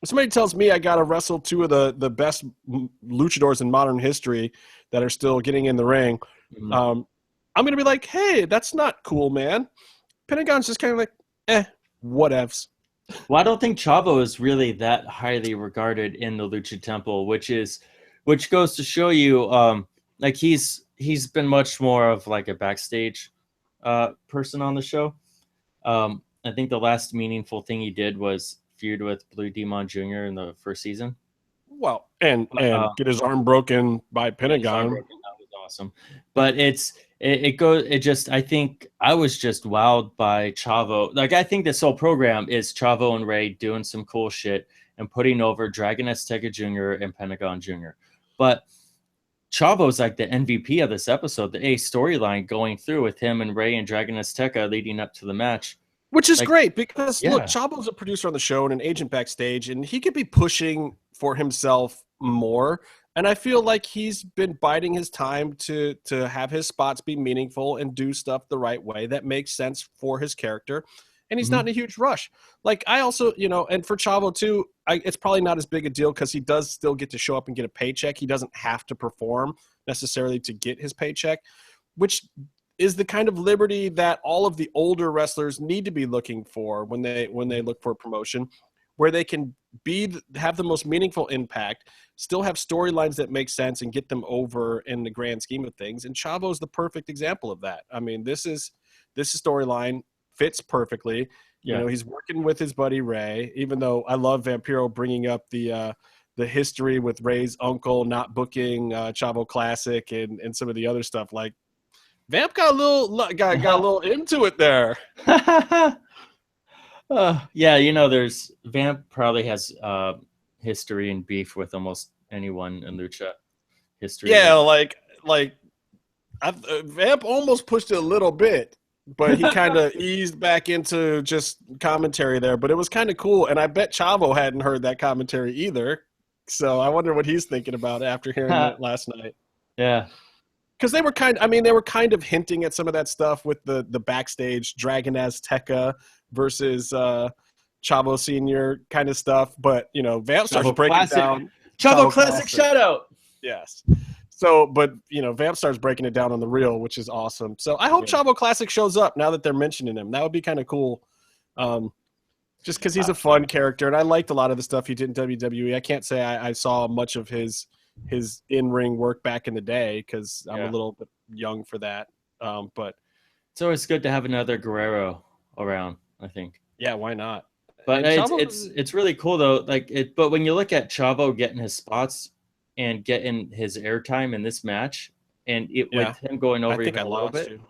Somebody tells me I got to wrestle 2 of the best luchadors in modern history that are still getting in the ring. Mm-hmm. I'm going to be like, hey, that's not cool, man. Pentagon's just kind of like, whatevs. Well, I don't think Chavo is really that highly regarded in the Lucha Temple, which goes to show you, like he's been much more of like a backstage person on the show. I think the last meaningful thing he did was feud with Blue Demon Jr. in the first season. Well, and get his arm broken by Pentagon. That was awesome. But I think I was just wowed by Chavo. Like, I think this whole program is Chavo and Rey doing some cool shit and putting over Dragon Azteca Jr. and Pentagon Jr. But Chavo's like the MVP of this episode, the A storyline going through with him and Rey and Dragon Azteca leading up to the match. Which is great because, look, Chavo's a producer on the show and an agent backstage, and he could be pushing for himself more. And I feel like he's been biding his time to have his spots be meaningful and do stuff the right way that makes sense for his character. And he's not in a huge rush. Like, I also, and for Chavo too, it's probably not as big a deal because he does still get to show up and get a paycheck. He doesn't have to perform necessarily to get his paycheck, which is the kind of liberty that all of the older wrestlers need to be looking for when they look for a promotion, where they can have the most meaningful impact, still have storylines that make sense and get them over in the grand scheme of things. And Chavo is the perfect example of that. I mean, this storyline fits perfectly. Yeah. He's working with his buddy Rey, even though I love Vampiro bringing up the history with Rey's uncle not booking Chavo Classic and some of the other stuff. Like, Vamp got a little into it there. There's Vamp probably has history and beef with almost anyone in Lucha history. Yeah, Vamp almost pushed it a little bit, but he kind of eased back into just commentary there. But it was kind of cool, and I bet Chavo hadn't heard that commentary either. So I wonder what he's thinking about after hearing it last night. Yeah. Because they were kind of hinting at some of that stuff with the backstage Dragon Azteca versus Chavo Senior kind of stuff. But, Vamp starts breaking it down. Chavo Classic shout out. Yes. So, but, Vamp starts breaking it down on the reel, which is awesome. So I hope Chavo Classic shows up now that they're mentioning him. That would be kind of cool. Just because he's a fun character. And I liked a lot of the stuff he did in WWE. I can't say I saw much of his in-ring work back in the day because I'm a little bit young for that. But it's always good to have another Guerrero around, I think. Yeah, why not? But And it's really cool though. But when you look at Chavo getting his spots and getting his airtime in this match, and with him going over even a little bit,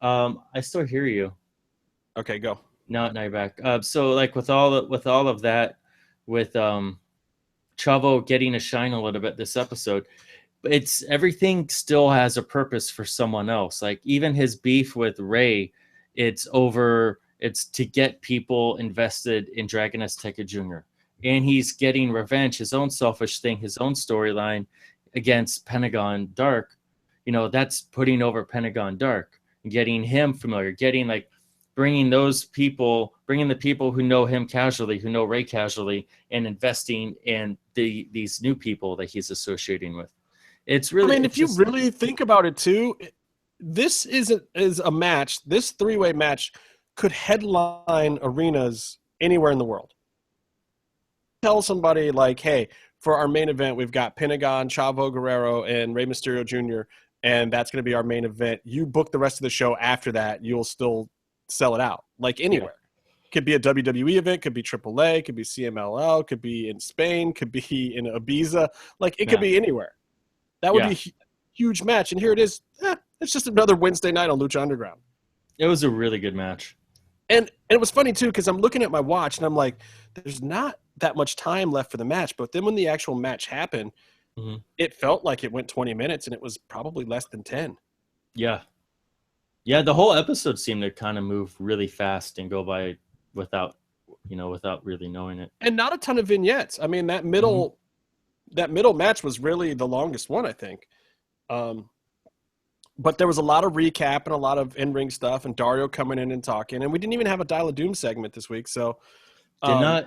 I still hear you. Okay, go. Now you're back. So like with all of that, with Chavo getting a shine a little bit this episode, it's everything still has a purpose for someone else. Like even his beef with Ray, it's to get people invested in Dragon Azteca Jr. And he's getting revenge, his own selfish thing, his own storyline against Pentagon Dark. That's putting over Pentagon Dark, getting him familiar, bringing the people who know him casually, who know Ray casually, and investing in these new people that he's associating with. It's really. If you really think about it too, this is a match. This three-way match could headline arenas anywhere in the world. Tell somebody like, hey, for our main event, we've got Pentagon, Chavo Guerrero, and Rey Mysterio Jr., and that's going to be our main event. You book the rest of the show after that, you'll still sell it out, like anywhere. Yeah. Could be a WWE event, could be AAA, could be CMLL, could be in Spain, could be in Ibiza. Like, it could be anywhere. That would be a huge match. And here it is. It's just another Wednesday night on Lucha Underground. It was a really good match. And it was funny, too, because I'm looking at my watch, and I'm like, there's not that much time left for the match. But then when the actual match happened, it felt like it went 20 minutes, and it was probably less than 10. Yeah. Yeah, the whole episode seemed to kind of move really fast and go by without really knowing it. And not a ton of vignettes. I mean, that middle match was really the longest one, I think. But there was a lot of recap and a lot of in-ring stuff, and Dario coming in and talking. And we didn't even have a Dial of Doom segment this week, so anyway,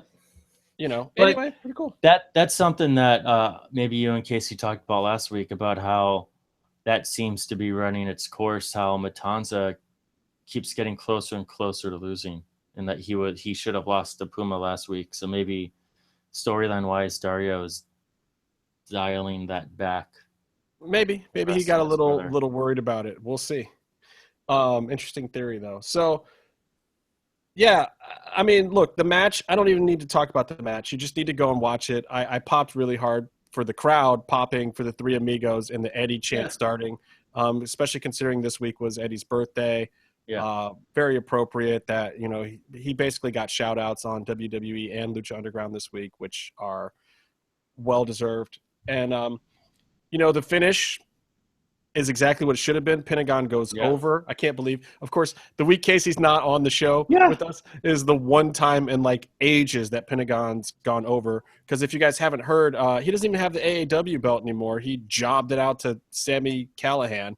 pretty cool. That's something that maybe you and Casey talked about last week, about how that seems to be running its course, how Matanza keeps getting closer and closer to losing, and that he should have lost to Puma last week. So maybe storyline wise, Dario is dialing that back. Maybe he got a little worried about it. We'll see. Interesting theory though. So yeah, I mean, look, the match, I don't even need to talk about the match. You just need to go and watch it. I popped really hard for the crowd popping for the Three Amigos and the Eddie chant starting, especially considering this week was Eddie's birthday. Yeah. Very appropriate that, he basically got shout outs on WWE and Lucha Underground this week, which are well-deserved. And, the finish is exactly what it should have been. Pentagon goes over. I can't believe, of course, the week Casey's not on the show with us is the one time in like ages that Pentagon's gone over. Because if you guys haven't heard, he doesn't even have the AAW belt anymore. He jobbed it out to Sami Callihan.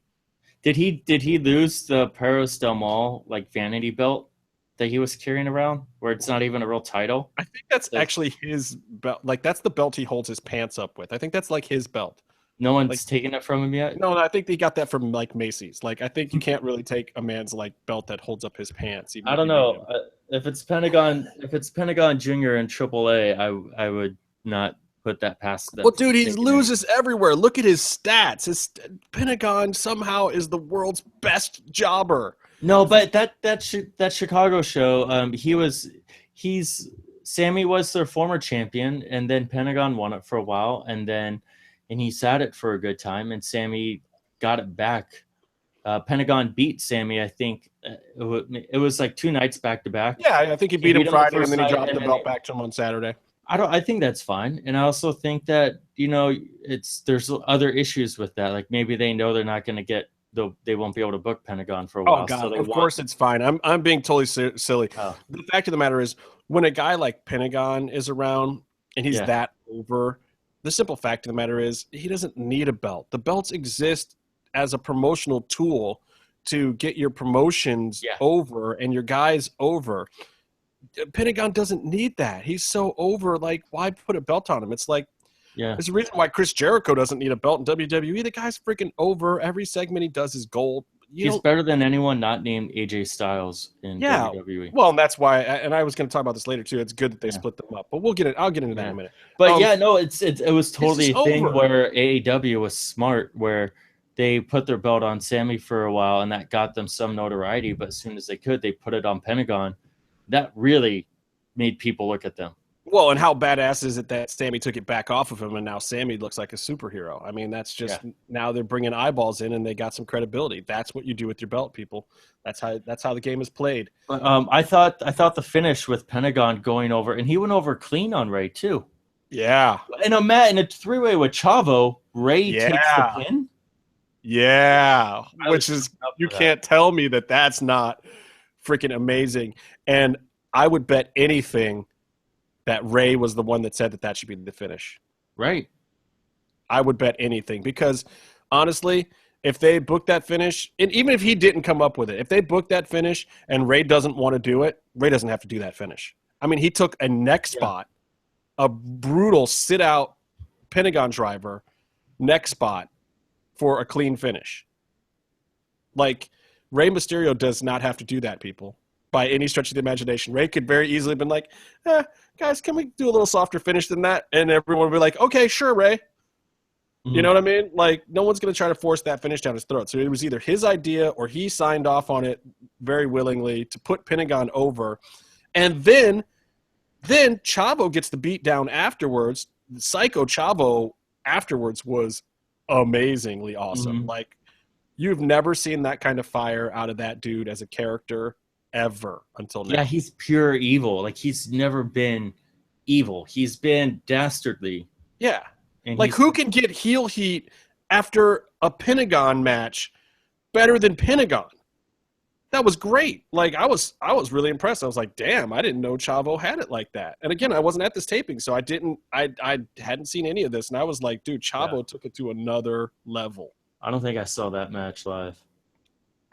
Did he lose the Perros del Mal vanity belt that he was carrying around, where it's not even a real title? I think that's actually his belt. That's the belt he holds his pants up with. I think that's his belt. No one's taken it from him yet? No, I think he got that from Macy's. I think you can't really take a man's belt that holds up his pants. I don't know. If it's Pentagon Jr. and AAA, I would not put that past them. Well, dude, he loses everywhere. Look at his stats. Pentagon somehow is the world's best jobber. No, but that Chicago show, Sammy was their former champion, and then Pentagon won it for a while, and he sat it for a good time, and Sammy got it back. Pentagon beat Sammy, I think. It was 2 nights back to back. Yeah, I think he beat him Friday, and then he dropped the belt back to him on Saturday. I think that's fine, and I also think that there's other issues with that. Maybe they know they're not going to get they won't be able to book Pentagon for a while. Oh God, of course it's fine. I'm being totally silly. Oh. The fact of the matter is, when a guy like Pentagon is around and he's that over, the simple fact of the matter is he doesn't need a belt. The belts exist as a promotional tool to get your promotions over and your guys over. Pentagon doesn't need that. He's so over. Why put a belt on him? It's there's a reason why Chris Jericho doesn't need a belt in WWE. The guy's freaking over. Every segment he does is gold. He's better than anyone not named AJ Styles in WWE. Well, and that's why. And I was going to talk about this later too. It's good that they split them up, but I'll get into that in a minute. But it was totally a thing where AEW was smart, where they put their belt on Sammy for a while, and that got them some notoriety. But as soon as they could, they put it on Pentagon. That really made people look at them. Well, and how badass is it that Sammy took it back off of him, and now Sammy looks like a superhero? I mean, that's just now they're bringing eyeballs in, and they got some credibility. That's what you do with your belt, people. That's how the game is played. But, I thought the finish with Pentagon going over, and he went over clean on Ray too. Yeah, in a three-way with Chavo, Ray takes the pin. Yeah, which is you can't tell me that that's not freaking amazing. And I would bet anything that Ray was the one that said that should be the finish. Right. I would bet anything because, honestly, if they book that finish, and even if he didn't come up with it, if they book that finish and Ray doesn't want to do it, Ray doesn't have to do that finish. I mean, he took a neck spot, a brutal sit-out Pentagon driver neck spot for a clean finish. Like, Rey Mysterio does not have to do that, people, by any stretch of the imagination. Ray could very easily have been like, guys, can we do a little softer finish than that? And everyone would be like, okay, sure, Ray. Mm-hmm. You know what I mean? Like, no one's going to try to force that finish down his throat. So it was either his idea or he signed off on it very willingly to put Pentagon over. And then Chavo gets the beat down afterwards. Psycho Chavo afterwards was amazingly awesome. Mm-hmm. Like, you've never seen that kind of fire out of that dude as a character ever until now. Yeah, he's pure evil. Like, he's never been evil. He's been dastardly. Yeah. And like, who can get heel heat after a Pentagon match better than Pentagon? That was great. Like, I was really impressed. I was like, damn, I didn't know Chavo had it like that. And again, I wasn't at this taping, so I hadn't seen any of this. And I was like, dude, Chavo took it to another level. I don't think I saw that match live.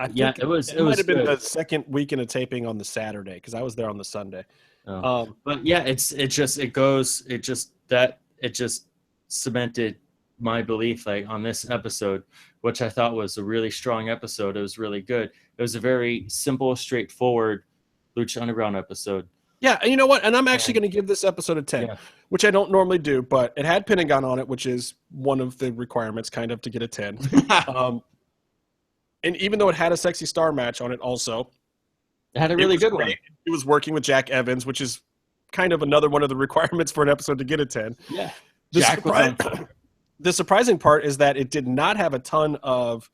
It might have been the second weekend of taping on the Saturday because I was there on the Sunday. Oh. But yeah, it just cemented my belief, like, on this episode, which I thought was a really strong episode. It was really good. It was a very simple, straightforward Lucha Underground episode. Yeah, and you know what? And I'm actually going to give this episode a 10, which I don't normally do, but it had Pentagon on it, which is one of the requirements kind of to get a 10. And even though it had a Sexy Star match on it also. It had a really good one. It was working with Jack Evans, which is kind of another one of the requirements for an episode to get a 10. Yeah. The surprising part is that it did not have a ton of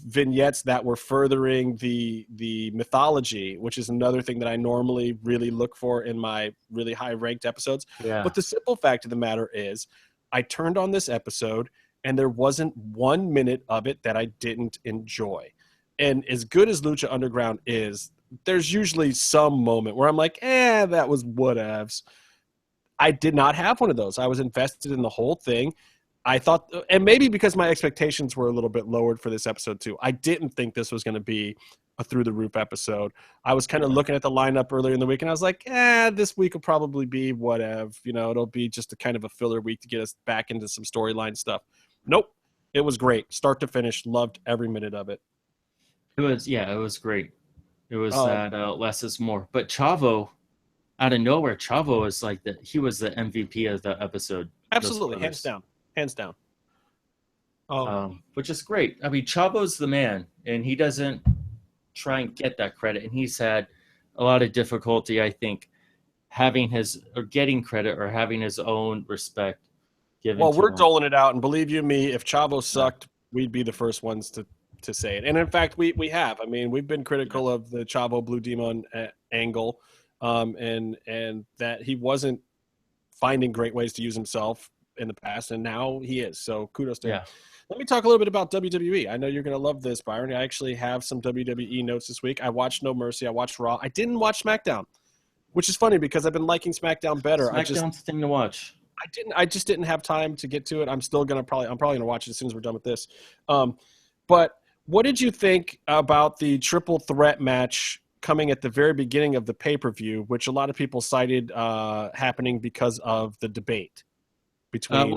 vignettes that were furthering the mythology, which is another thing that I normally really look for in my really high-ranked episodes. Yeah. But the simple fact of the matter is I turned on this episode, and there wasn't 1 minute of it that I didn't enjoy. And as good as Lucha Underground is, there's usually some moment where I'm like, that was whatevs. I did not have one of those. I was invested in the whole thing. I thought, and maybe because my expectations were a little bit lowered for this episode too, I didn't think this was going to be a through-the-roof episode. I was kind of looking at the lineup earlier in the week, and I was like, this week will probably be whatever. You know, it'll be just a kind of a filler week to get us back into some storyline stuff. Nope. It was great. Start to finish. Loved every minute of it. It was great. It was that less is more. But Chavo, out of nowhere, Chavo is like he was the MVP of the episode. Absolutely. Hands down. Which is great. I mean, Chavo's the man, and he doesn't try and get that credit. And he's had a lot of difficulty, I think, getting credit or having his own respect given. Well, we're doling it out, and believe you me, if Chavo sucked, we'd be the first ones to say it. And in fact, we have. I mean, we've been critical of the Chavo Blue Demon angle, and that he wasn't finding great ways to use himself in the past, and now he is. So kudos to him. Let me talk a little bit about WWE. I know you're going to love this, Byron. I actually have some WWE notes this week. I watched No Mercy. I watched Raw. I didn't watch SmackDown, which is funny because I've been liking SmackDown better. SmackDown's the thing to watch. I just didn't have time to get to it. I'm probably going to watch it as soon as we're done with this. But what did you think about the triple threat match coming at the very beginning of the pay-per-view, which a lot of people cited happening because of the debate between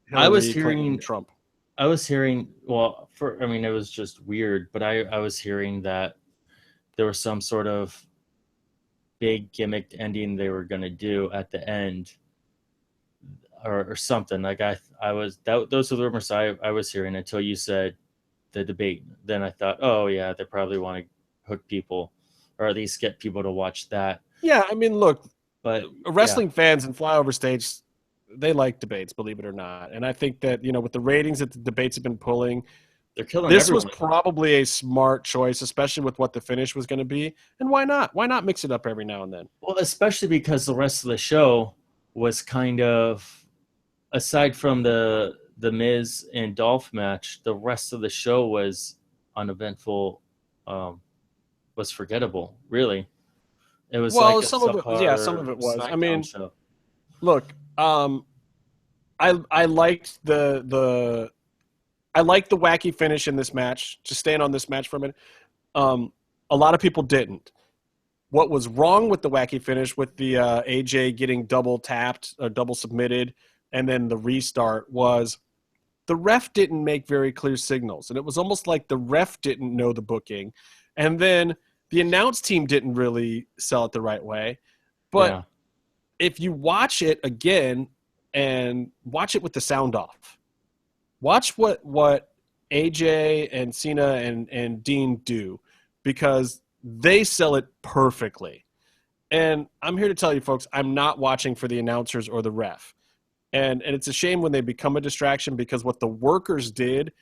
Hillary Clinton and Trump? I was hearing, it was just weird, but I was hearing that there was some sort of big gimmicked ending they were going to do at the end or something. Like those are the rumors I was hearing until you said the debate. Then I thought, oh yeah, they probably want to hook people or at least get people to watch that. Yeah, I mean, look, But wrestling fans and flyover stage, they like debates, believe it or not. And I think that, with the ratings that the debates have been pulling, they're killing this everyone. was probably a smart choice, especially with what the finish was going to be. And why not? Why not mix it up every now and then? Well, especially because the rest of the show was kind of, aside from the Miz and Dolph match, the rest of the show was uneventful, was forgettable, really. It was Well, like a some of it was, yeah, some of subpar it was. I SmackDown mean, show. look, I liked the I liked the wacky finish in this match. Just staying on this match for a minute. A lot of people didn't. What was wrong with the wacky finish, with the AJ getting double tapped or double submitted, and then the restart, was the ref didn't make very clear signals, and it was almost like the ref didn't know the booking, and then the announce team didn't really sell it the right way. But if you watch it again and watch it with the sound off, watch what AJ and Cena and Dean do, because they sell it perfectly. And I'm here to tell you, folks, I'm not watching for the announcers or the ref. And it's a shame when they become a distraction, because what the workers did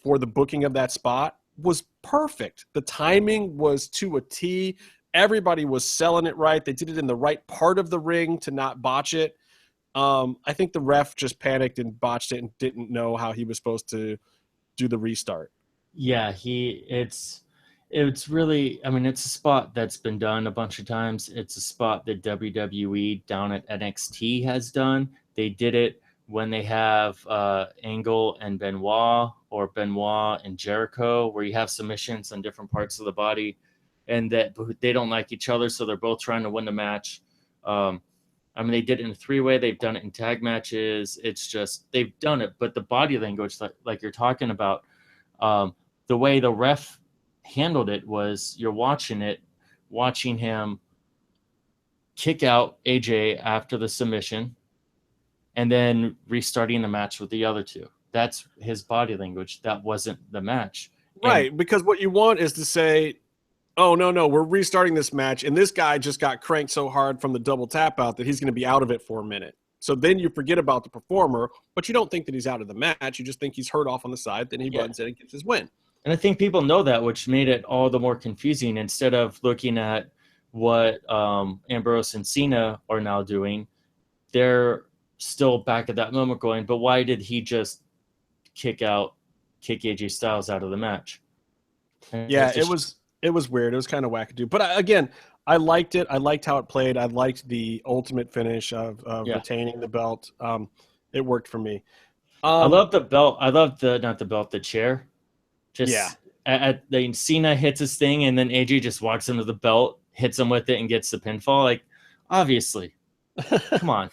for the booking of that spot was perfect. The timing was to a T. Everybody was selling it right. They did it in the right part of the ring to not botch it. I think the ref just panicked and botched it and didn't know how he was supposed to do the restart. Yeah, it's really, I mean, it's a spot that's been done a bunch of times. It's a spot that WWE down at NXT has done. They did it when they have Angle and Benoit, or Benoit and Jericho, where you have submissions on different parts of the body, and that they don't like each other, so they're both trying to win the match. I mean, they did it in a three-way. They've done it in tag matches. It's just, they've done it. But the body language, like you're talking about, the way the ref handled it was, you're watching him kick out AJ after the submission and then restarting the match with the other two. That's his body language. That wasn't the match. Right, because what you want is to say, oh, no, we're restarting this match, and this guy just got cranked so hard from the double tap out that he's going to be out of it for a minute. So then you forget about the performer, but you don't think that he's out of the match. You just think he's hurt off on the side. Then he runs in and gets his win. And I think people know that, which made it all the more confusing. Instead of looking at what Ambrose and Cena are now doing, they're still back at that moment going, but why did he just kick AJ Styles out of the match? And yeah, it was weird. It was kind of wackadoo. But again, I liked it. I liked how it played. I liked the ultimate finish of retaining the belt. It worked for me. I love the belt. I love the chair. Just at the Cena hits his thing, and then AJ just walks into the belt, hits him with it, and gets the pinfall. Like, obviously, come on,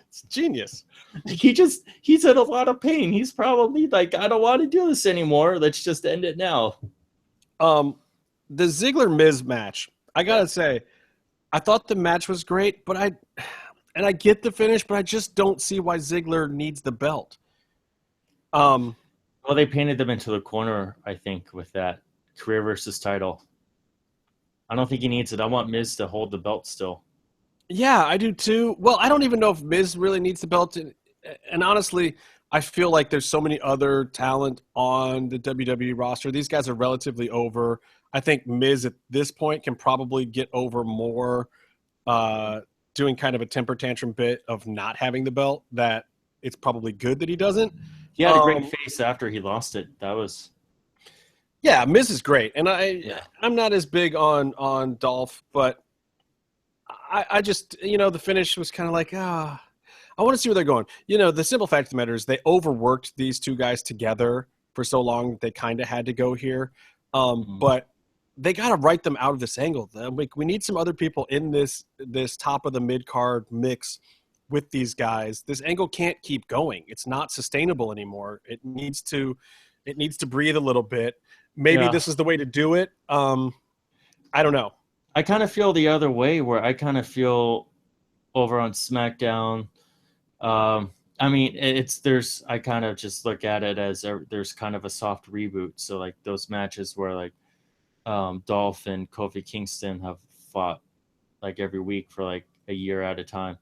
it's genius. He's in a lot of pain. He's probably like, I don't want to do this anymore. Let's just end it now. The Ziggler Miz match, I gotta say, I thought the match was great, but I get the finish, but I just don't see why Ziggler needs the belt. Well, they painted them into the corner, I think, with that career versus title. I don't think he needs it. I want Miz to hold the belt still. Yeah, I do too. Well, I don't even know if Miz really needs the belt. And honestly, I feel like there's so many other talent on the WWE roster. These guys are relatively over. I think Miz at this point can probably get over more doing kind of a temper tantrum bit of not having the belt, that it's probably good that he doesn't. He had a great face after he lost it. That was... Yeah, Miz is great. And I'm not as big on Dolph, but I just, the finish was kind of like, I want to see where they're going. The simple fact of the matter is they overworked these two guys together for so long that they kind of had to go here. But they got to write them out of this angle. We need some other people in this top of the mid-card mix with these guys. This angle can't keep going. It's not sustainable anymore. It needs to breathe a little bit. Maybe this is the way to do it. I don't know. I kind of feel the other way, where I kind of feel over on SmackDown. I mean, I kind of just look at it as there's kind of a soft reboot. So like those matches where like Dolph and Kofi Kingston have fought like every week for like a year at a time.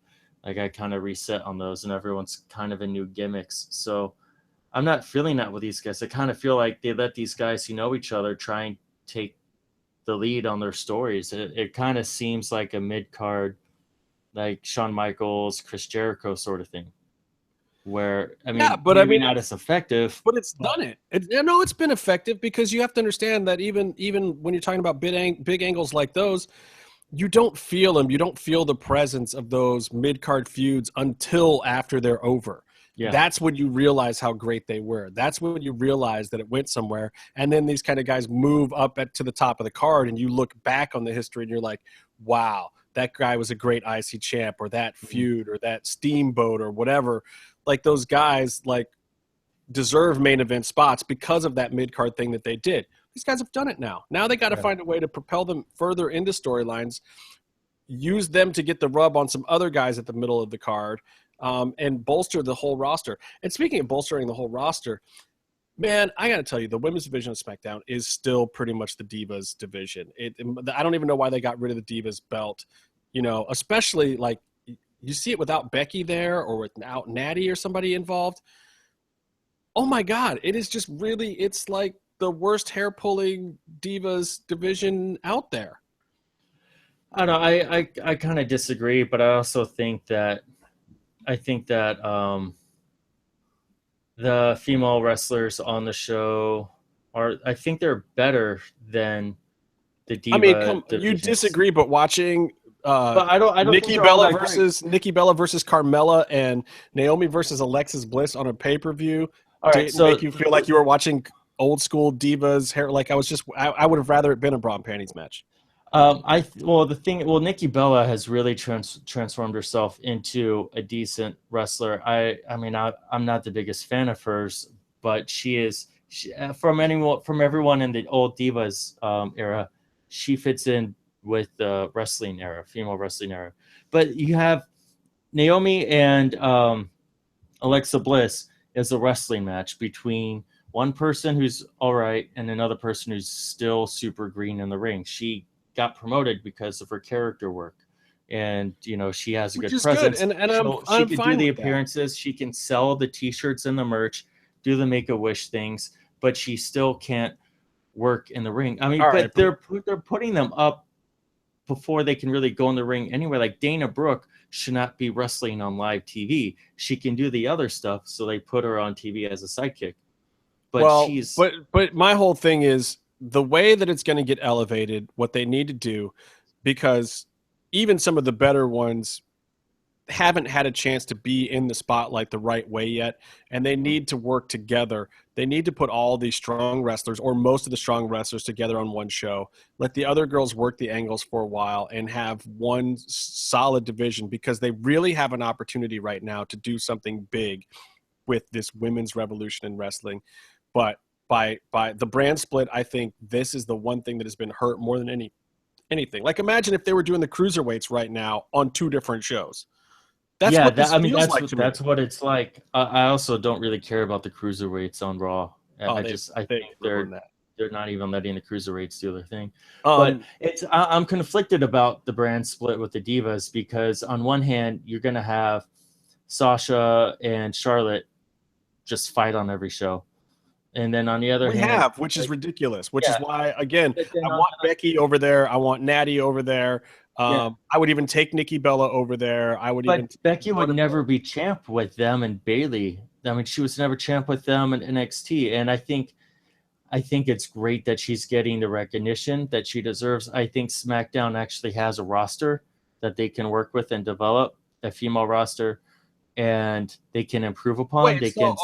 Like I kind of reset on those, and everyone's kind of in new gimmicks. So I'm not feeling that with these guys. I kind of feel like they let these guys who know each other try and take the lead on their stories. It kind of seems like a mid card, like Shawn Michaels, Chris Jericho sort of thing. Where I mean, but maybe not as effective, but it's done it. It's been effective because you have to understand that even when you're talking about big angles like those, you don't feel them. You don't feel the presence of those mid-card feuds until after they're over. Yeah. That's when you realize how great they were. That's when you realize that it went somewhere. And then these kind of guys move up to the top of the card, and you look back on the history and you're like, wow, that guy was a great IC champ, or that feud, or that Steamboat, or whatever. Like those guys like deserve main event spots because of that mid-card thing that they did. These guys have done it now. Now they got to find a way to propel them further into storylines, use them to get the rub on some other guys at the middle of the card, and bolster the whole roster. And speaking of bolstering the whole roster, man, I got to tell you, the women's division of SmackDown is still pretty much the Divas division. I don't even know why they got rid of the Divas belt, you know, especially like you see it without Becky there or without Natty or somebody involved. Oh my God, it is just really, it's like the worst hair pulling Divas division out there. I don't know. I kind of disagree, but I also think that the female wrestlers on the show I think they're better than the Diva. I mean, you disagree, but watching but I don't Nikki Bella versus Carmella and Naomi versus Alexis Bliss on a pay-per-view make you feel like you were watching old school Divas hair. Like I would have rather it been a bra and panties match. Nikki Bella has really transformed herself into a decent wrestler. I'm not the biggest fan of hers, but from everyone in the old Divas era, she fits in with the wrestling era, female wrestling era. But you have Naomi and Alexa Bliss is a wrestling match between one person who's all right and another person who's still super green in the ring. She got promoted because of her character work, and you know she has a good presence. Good. And she can do the appearances. She can sell the T-shirts and the merch, do the Make-A-Wish things, but she still can't work in the ring. I mean, they're putting them up before they can really go in the ring anyway. Like Dana Brooke should not be wrestling on live TV. She can do the other stuff, so they put her on TV as a sidekick. But my whole thing is the way that it's going to get elevated, what they need to do, because even some of the better ones haven't had a chance to be in the spotlight the right way yet, and they need to work together. They need to put all these strong wrestlers, or most of the strong wrestlers, together on one show. Let the other girls work the angles for a while and have one solid division, because they really have an opportunity right now to do something big with this women's revolution in wrestling. But by the brand split, I think this is the one thing that has been hurt more than anything. Like imagine if they were doing the cruiserweights right now on two different shows. That's that's what it's like. I also don't really care about the cruiserweights on Raw. I think they're not even letting the cruiserweights do their thing. But I'm conflicted about the brand split with the Divas, because on one hand you're going to have Sasha and Charlotte just fight on every show. And then on the other hand, which is ridiculous, which is why, again, I want Becky over there. I want Natty over there. I would even take Nikki Bella over there. Becky would never be champ with them and Bayley. I mean, she was never champ with them in NXT. And I think it's great that she's getting the recognition that she deserves. I think SmackDown actually has a roster that they can work with and develop, a female roster, and they can improve upon.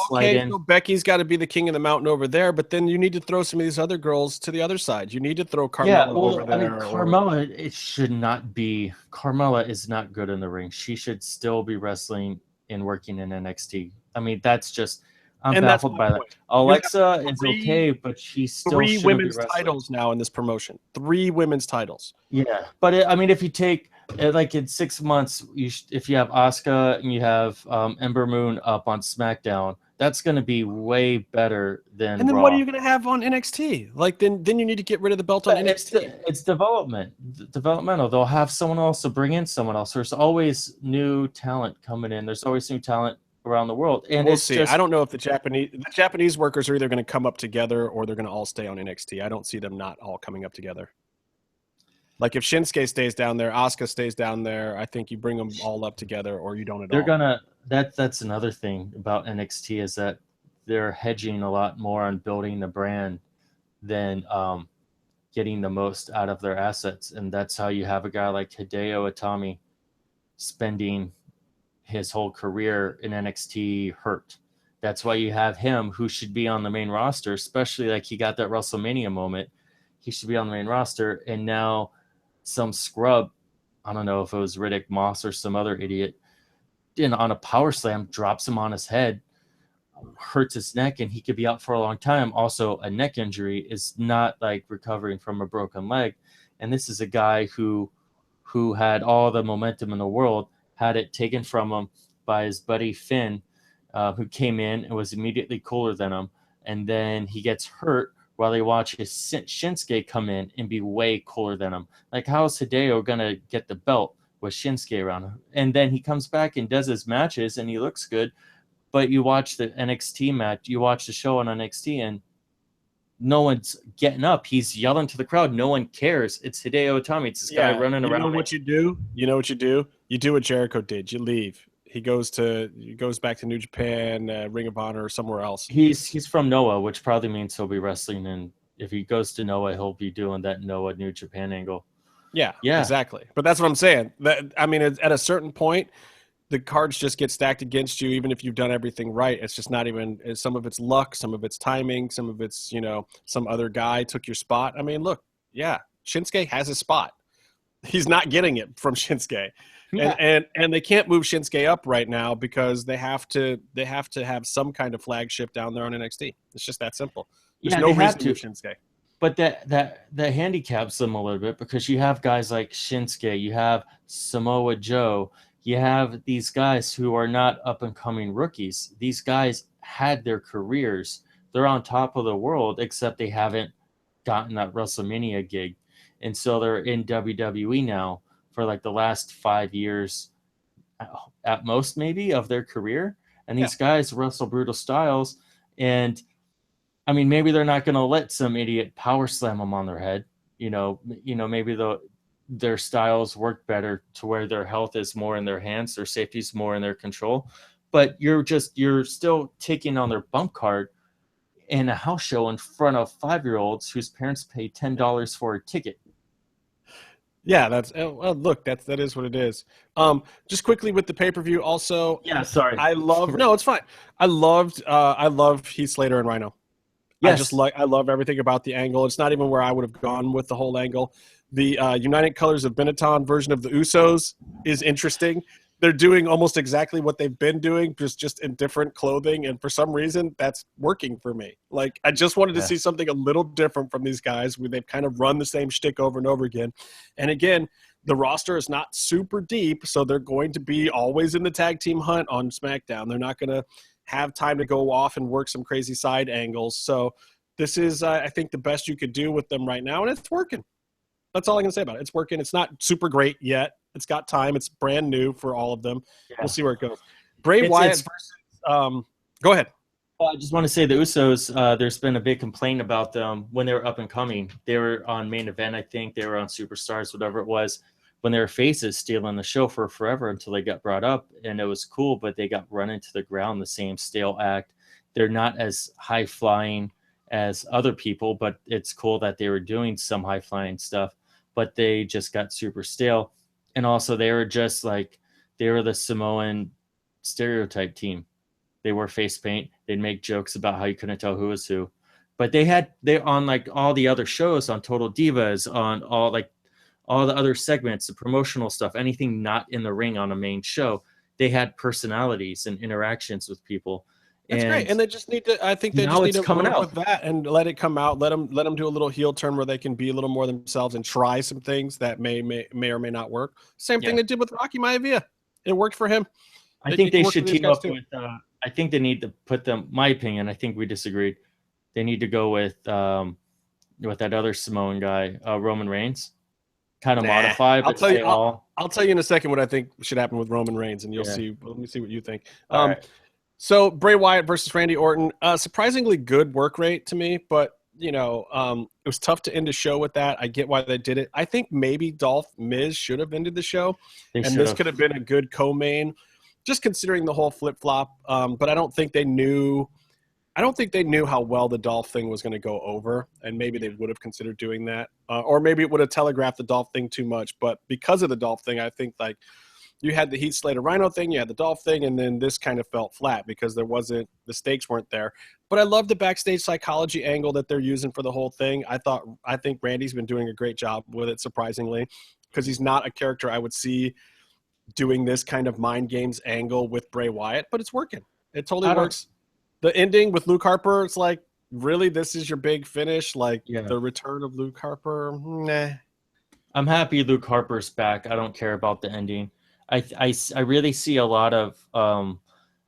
Slide in. So Becky's got to be the king of the mountain over there, but then you need to throw some of these other girls to the other side. You need to throw Carmella over there. I mean, Carmella, it should not be. Carmella is not good in the ring. She should still be wrestling and working in NXT. I mean, that's just. I'm baffled by that. Alexa is okay, but she still should be wrestling. 3 women's titles now in this promotion. 3 women's titles. Yeah, but if you take like in 6 months, if you have Asuka and you have Ember Moon up on SmackDown, That's going to be way better than And then Raw. what are you going to have on NXT? Like then you need to get rid of the belt on NXT. It's developmental. They'll have someone else to bring in someone else. There's always new talent coming in. There's always new talent around the world. And we'll see. I don't know if the Japanese workers are either going to come up together or they're going to all stay on NXT. I don't see them not all coming up together. Like if Shinsuke stays down there, Asuka stays down there, I think you bring them all up together or you don't at all. That's another thing about NXT is that they're hedging a lot more on building the brand than getting the most out of their assets. And that's how you have a guy like Hideo Itami spending his whole career in NXT hurt. That's why you have him, who should be on the main roster, especially like he got that WrestleMania moment. He should be on the main roster. And now some scrub, I don't know if it was Riddick Moss or some other idiot, on a power slam, drops him on his head, hurts his neck, and he could be out for a long time. Also, a neck injury is not like recovering from a broken leg. And this is a guy who had all the momentum in the world, had it taken from him by his buddy Finn, who came in and was immediately cooler than him. And then he gets hurt while they watch his Shinsuke come in and be way cooler than him. Like, how is Hideo going to get the belt with Shinsuke around him? And then he comes back and does his matches and he looks good. But you watch the NXT match, you watch the show on NXT, and no one's getting up. He's yelling to the crowd. No one cares. It's Hideo Itami. It's this guy running around. You know what you do? You know what you do? You do what Jericho did. You leave. He goes back to New Japan, Ring of Honor, or somewhere else. He's from Noah, which probably means he'll be wrestling. And if he goes to Noah, he'll be doing that Noah New Japan angle. Yeah, exactly. But that's what I'm saying. I mean, at a certain point, the cards just get stacked against you, even if you've done everything right. It's just not even, some of it's luck, some of it's timing, some of it's, some other guy took your spot. I mean, look, Shinsuke has a spot. He's not getting it from Shinsuke. Yeah. And they can't move Shinsuke up right now because they have to have some kind of flagship down there on NXT. It's just that simple. There's no reason to move Shinsuke. But that handicaps them a little bit because you have guys like Shinsuke, you have Samoa Joe, you have these guys who are not up-and-coming rookies. These guys had their careers. They're on top of the world, except they haven't gotten that WrestleMania gig. And so they're in WWE now for like the last 5 years at most, maybe, of their career. And these guys wrestle brutal styles. And, I mean, maybe they're not going to let some idiot power slam them on their head. Maybe their styles work better to where their health is more in their hands, their safety is more in their control. But you're still taking on their bump card in a house show in front of 5-year-olds whose parents pay $10 for a ticket. Yeah, that is what it is. Just quickly with the pay-per-view also. Yeah, sorry. No, it's fine. I love Heath Slater and Rhino. Yes. I love everything about the angle. It's not even where I would have gone with the whole angle. The United Colors of Benetton version of the Usos is interesting. They're doing almost exactly what they've been doing, just in different clothing. And for some reason, that's working for me. Like, I just wanted to see something a little different from these guys where they've kind of run the same shtick over and over again. And again, the roster is not super deep, so they're going to be always in the tag team hunt on SmackDown. They're not going to have time to go off and work some crazy side angles. So this is, I think, the best you could do with them right now, and it's working. That's all I can say about it. It's working. It's not super great yet. It's got time. It's brand new for all of them. Yeah. We'll see where it goes. Bray Wyatt versus go ahead. Well, I just want to say the Usos, there's been a big complaint about them when they were up and coming. They were on Main Event, I think. They were on Superstars, whatever it was, when they were faces stealing the show for forever until they got brought up. And it was cool, but they got run into the ground, the same stale act. They're not as high-flying as other people, but it's cool that they were doing some high-flying stuff. But they just got super stale. And also they were just like, they were the Samoan stereotype team. They wore face paint. They'd make jokes about how you couldn't tell who was who. But they on like all the other shows, on Total Divas, on all the other segments, the promotional stuff, anything not in the ring on a main show, they had personalities and interactions with people. That's great, and they just need to. I think they just need to come out with that and let it come out. Let them do a little heel turn where they can be a little more themselves and try some things that may or may not work. Same thing they did with Rocky Maivia. It worked for him. I think they should team up with. I think they need to put them. My opinion. I think we disagreed. They need to go with that other Samoan guy, Roman Reigns, kind of modify, but say all. I'll tell you in a second what I think should happen with Roman Reigns, and you'll Yeah. see. Let me see what you think. All right. So Bray Wyatt versus Randy Orton, surprisingly good work rate to me, but it was tough to end the show with that. I get why they did it. I think maybe Dolph Miz should have ended the show, this could have been a good co-main, just considering the whole flip flop. But I don't think they knew how well the Dolph thing was going to go over, and maybe they would have considered doing that, or maybe it would have telegraphed the Dolph thing too much. But because of the Dolph thing, I think like you had the Heath Slater Rhino thing, you had the Dolph thing, and then this kind of felt flat because the stakes weren't there. But I love the backstage psychology angle that they're using for the whole thing. I think Randy's been doing a great job with it, surprisingly, because he's not a character I would see doing this kind of mind games angle with Bray Wyatt, but it's working. It totally works. The ending with Luke Harper, it's like, really, this is your big finish? Like the return of Luke Harper? Nah. I'm happy Luke Harper's back. I don't care about the ending. I really see a lot of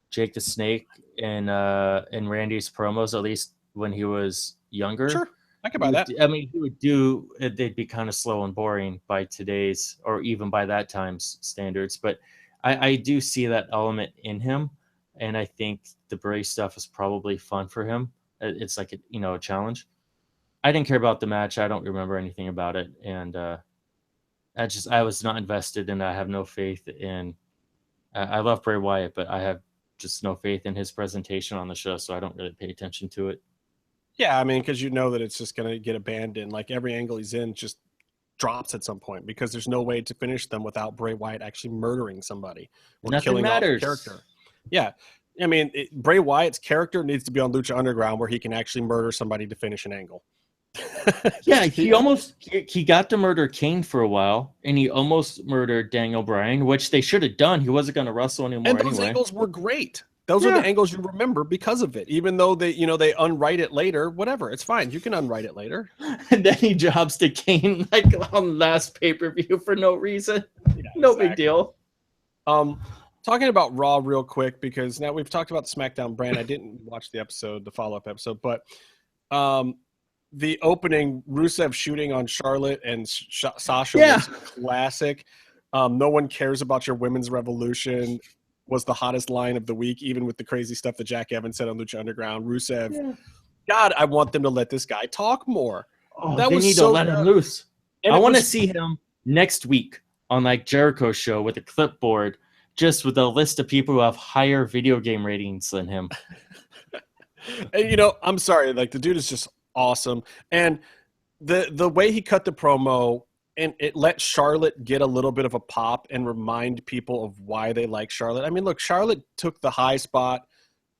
Jake the Snake in Randy's promos, at least when he was younger. Sure, I can buy that. I mean, he would do. They'd be kind of slow and boring by today's, or even by that time's standards. But I do see that element in him, and I think the Bray stuff is probably fun for him. It's like a challenge. I didn't care about the match. I don't remember anything about it, and I was not invested, and I have no faith in. I love Bray Wyatt, but I have just no faith in his presentation on the show, so I don't really pay attention to it. Yeah, I mean, because that it's just going to get abandoned. Like every angle he's in just drops at some point because there's no way to finish them without Bray Wyatt actually murdering somebody or killing off the character. Yeah, I mean, Bray Wyatt's character needs to be on Lucha Underground where he can actually murder somebody to finish an angle. Yeah, he got to murder Kane for a while, and he almost murdered Daniel Bryan, which they should have done. He wasn't going to wrestle anymore. And those angles were great. Those are the angles you remember because of it. Even though they unwrite it later, whatever, it's fine. You can unwrite it later. And then he jobs to Kane like on last pay-per-view for no reason. Yeah, no big deal. Talking about Raw real quick, because now we've talked about the SmackDown brand. I didn't watch the follow-up episode, but the opening, Rusev shooting on Charlotte and Sasha was classic. No one cares about your women's revolution was the hottest line of the week, even with the crazy stuff that Jack Evans said on Lucha Underground. Rusev, God, I want them to let this guy talk more. Oh, they need to let him loose. And I want to see him next week on like Jericho's show with a clipboard, just with a list of people who have higher video game ratings than him. And I'm sorry, like the dude is just awesome. And the way he cut the promo, and it let Charlotte get a little bit of a pop and remind people of why they like Charlotte. I mean, look, Charlotte took the high spot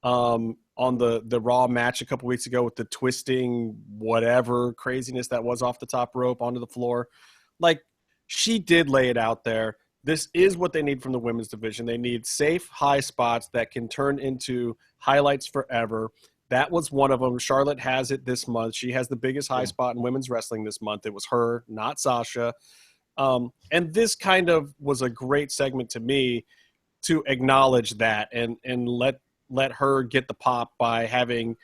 on the Raw match a couple weeks ago with the twisting whatever craziness that was off the top rope onto the floor. Like, she did lay it out there. This is what they need from the women's division. They need safe high spots that can turn into highlights forever. That was one of them. Charlotte has it this month. She has the biggest high spot in women's wrestling this month. It was her, not Sasha. And this kind of was a great segment to me to acknowledge that and let her get the pop by having,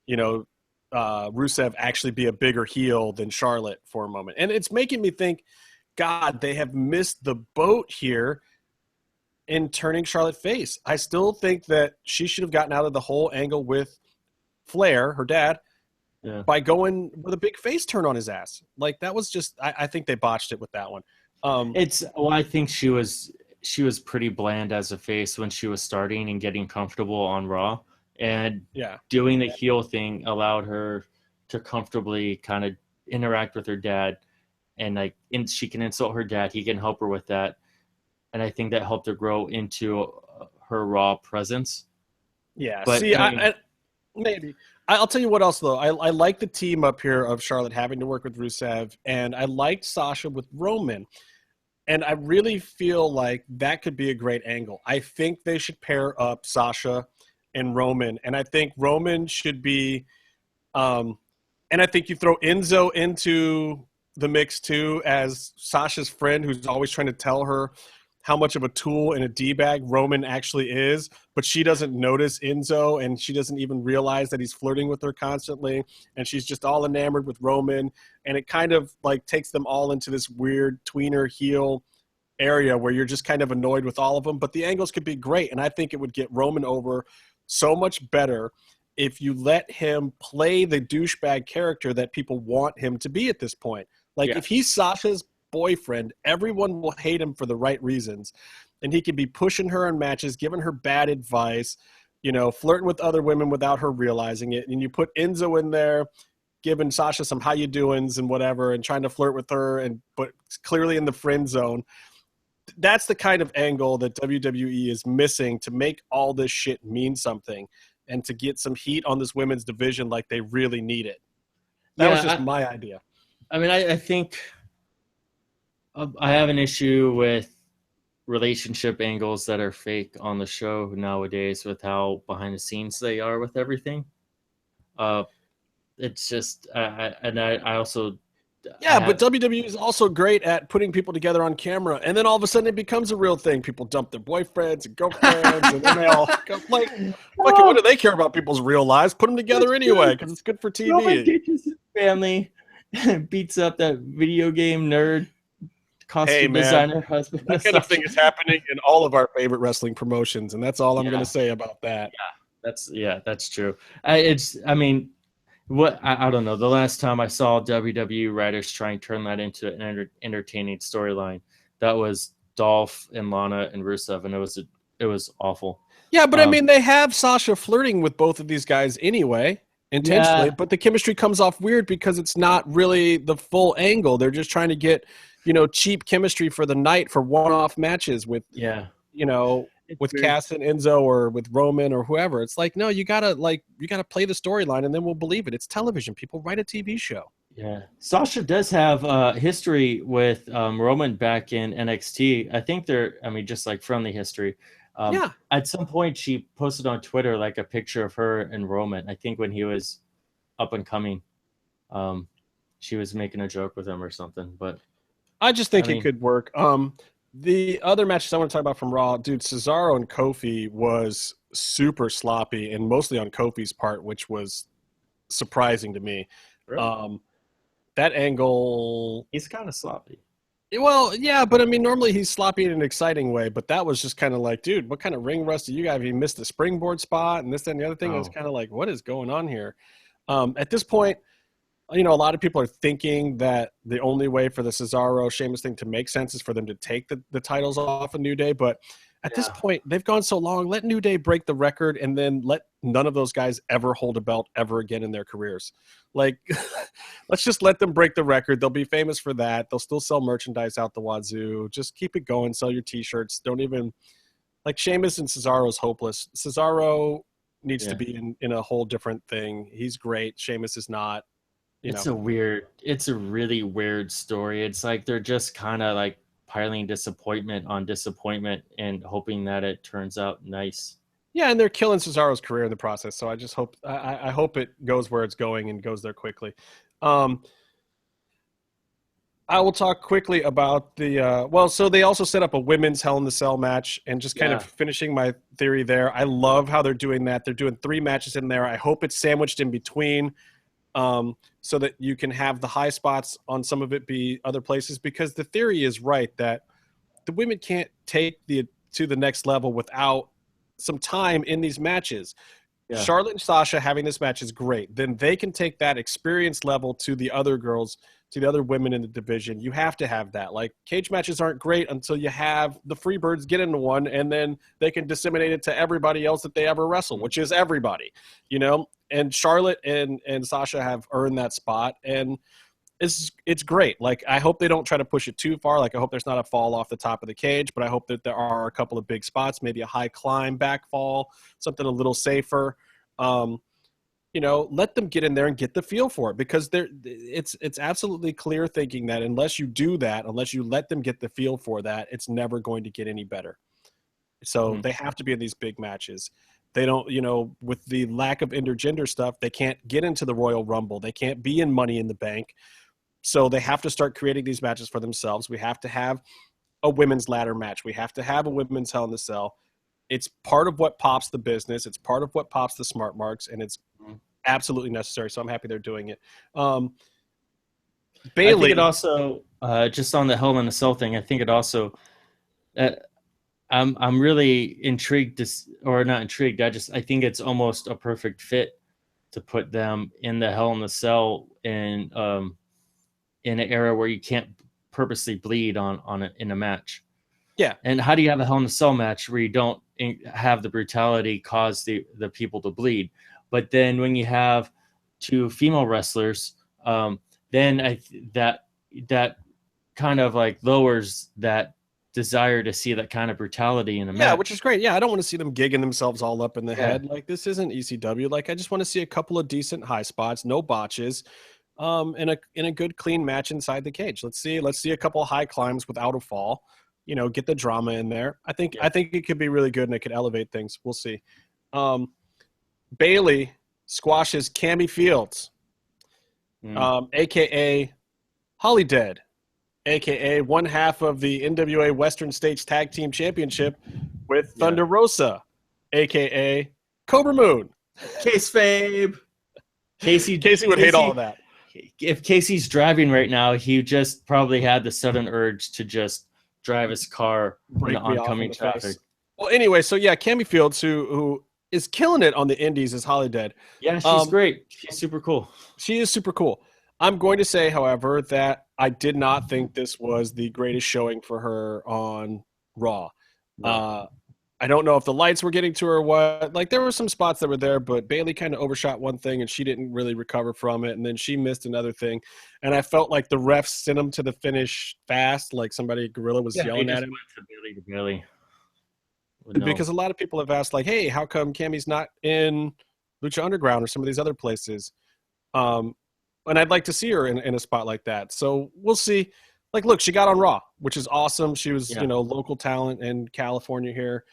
Rusev actually be a bigger heel than Charlotte for a moment. And it's making me think, God, they have missed the boat here in turning Charlotte face. I still think that she should have gotten out of the whole angle with Flair, her dad, by going with a big face turn on his ass. Like that was just, I think they botched it with that one. I think she was pretty bland as a face when she was starting and getting comfortable on Raw, and doing the heel thing allowed her to comfortably kind of interact with her dad, and she can insult her dad. He can help her with that. And I think that helped her grow into her Raw presence. Yeah. But maybe. I'll tell you what else, though. I like the team up here of Charlotte having to work with Rusev, and I liked Sasha with Roman. And I really feel like that could be a great angle. I think they should pair up Sasha and Roman. And I think Roman should be and I think you throw Enzo into the mix, too, as Sasha's friend who's always trying to tell her how much of a tool and a D-bag Roman actually is, but she doesn't notice Enzo, and she doesn't even realize that he's flirting with her constantly, and she's just all enamored with Roman, and it kind of like takes them all into this weird tweener heel area where you're just kind of annoyed with all of them, but the angles could be great, and I think it would get Roman over so much better if you let him play the douchebag character that people want him to be at this point. Like, if he's Sasha's boyfriend, everyone will hate him for the right reasons, and he could be pushing her in matches, giving her bad advice, you know, flirting with other women without her realizing it. And you put Enzo in there giving Sasha some how you doings and whatever, and trying to flirt with her, and but clearly in the friend zone. That's the kind of angle that WWE is missing to make all this shit mean something and to get some heat on this women's division like they really need it. That was just my idea. I mean, I think I have an issue with relationship angles that are fake on the show nowadays with how behind the scenes they are with everything. It's just, I also... Yeah, but WWE is also great at putting people together on camera, and then all of a sudden it becomes a real thing. People dump their boyfriends and girlfriends, and then they all go, like, what do they care about people's real lives? Put them together anyway, because it's good for TV. Roman teaches his family, beats up that video game nerd costume designer husband. That kind of thing is happening in all of our favorite wrestling promotions, and that's all I'm going to say about that. That's true. I don't know. The last time I saw WWE writers try and turn that into an entertaining storyline, that was Dolph and Lana and Rusev, and it was awful. Yeah, but I mean, they have Sasha flirting with both of these guys anyway, intentionally, but the chemistry comes off weird because it's not really the full angle. They're just trying to get, you know, cheap chemistry for the night for one-off matches with, you know, with Cass and Enzo or with Roman or whoever. It's like, no, you gotta play the storyline and then we'll believe it. It's television. People write a TV show. Yeah. Sasha does have history with Roman back in NXT. I think just like friendly history. At some point she posted on Twitter like a picture of her and Roman. I think when he was up and coming, she was making a joke with him or something, but I just think it could work. The other matches I want to talk about from Raw, dude, Cesaro and Kofi was super sloppy, and mostly on Kofi's part, which was surprising to me. Really? That angle... He's kind of sloppy. Well, yeah, but I mean, normally he's sloppy in an exciting way, but that was just kind of like, dude, what kind of ring rust do you got? He missed the springboard spot and this, that, and the other thing. It was kind of like, what is going on here? At this point, you know, a lot of people are thinking that the only way for the Cesaro Sheamus thing to make sense is for them to take the titles off of New Day. But at this point, they've gone so long. Let New Day break the record, and then let none of those guys ever hold a belt ever again in their careers. Like, let's just let them break the record. They'll be famous for that. They'll still sell merchandise out the wazoo. Just keep it going. Sell your T-shirts. Don't even – like, Sheamus and Cesaro is hopeless. Cesaro needs to be in a whole different thing. He's great. Sheamus is not. It's a really weird story. It's like they're just kind of like piling disappointment on disappointment and hoping that it turns out nice. Yeah, and they're killing Cesaro's career in the process. So I just hope I hope it goes where it's going and goes there quickly. I will talk quickly about the so they also set up a women's Hell in the Cell match, and just kind of finishing my theory there. I love how they're doing that. They're doing 3 matches in there. I hope it's sandwiched in between. So that you can have the high spots on some of it be other places, because the theory is right that the women can't take to the next level without some time in these matches. Yeah. Charlotte and Sasha having this match is great. Then they can take that experience level to the other girls, to the other women in the division. You have to have that. Like, cage matches aren't great until you have the Freebirds get into one, and then they can disseminate it to everybody else that they ever wrestle, which is everybody, you know? And Charlotte and Sasha have earned that spot, and it's great. Like, I hope they don't try to push it too far. Like, I hope there's not a fall off the top of the cage, but I hope that there are a couple of big spots, maybe a high climb, back fall, something a little safer. You know, let them get in there and get the feel for it, because it's absolutely clear thinking that unless you do that, unless you let them get the feel for that, it's never going to get any better. So they have to be in these big matches. They don't, you know, with the lack of intergender stuff, they can't get into the Royal Rumble. They can't be in Money in the Bank. So they have to start creating these matches for themselves. We have to have a women's ladder match. We have to have a women's Hell in a Cell. It's part of what pops the business. It's part of what pops the smart marks, and it's absolutely necessary. So I'm happy they're doing it. Bayley, I think it also just on the Hell in a Cell thing. I think it also. I'm really intrigued or not intrigued. I think it's almost a perfect fit to put them in the Hell in a Cell in an era where you can't purposely bleed in a match. Yeah. And how do you have a Hell in a Cell match where you don't have the brutality cause the people to bleed? But then when you have two female wrestlers, then that kind of like lowers that desire to see that kind of brutality in a match. Yeah, which is great. Yeah, I don't want to see them gigging themselves all up in the head. Like, this isn't ECW. Like, I just want to see a couple of decent high spots, no botches, in a good clean match inside the cage. Let's see a couple of high climbs without a fall. You know, get the drama in there. I think it could be really good and it could elevate things. We'll see. Bayley squashes Cammy Fields, aka Holly Dead, aka one half of the NWA Western States Tag Team Championship with Thunder Rosa, aka Cobra Moon. Case Fabe. Casey would hate all of that. If Casey's driving right now, he just probably had the sudden urge to just drive his car in the oncoming traffic. Well, anyway, so yeah, Cammy Fields, who is killing it on the indies, is Holly Dead. Yeah, she's great. She's super cool. She is super cool. I'm going to say, however, that I did not think this was the greatest showing for her on Raw. No. I don't know if the lights were getting to her or what. Like, there were some spots that were there, but Bayley kind of overshot one thing and she didn't really recover from it. And then she missed another thing. And I felt like the refs sent him to the finish fast. Like somebody, Gorilla, was yelling at him. To Bayley. Because a lot of people have asked, like, hey, how come Cammy's not in Lucha Underground or some of these other places? And I'd like to see her in a spot like that. So we'll see. Like, look, she got on Raw, which is awesome. She was, local talent in California here.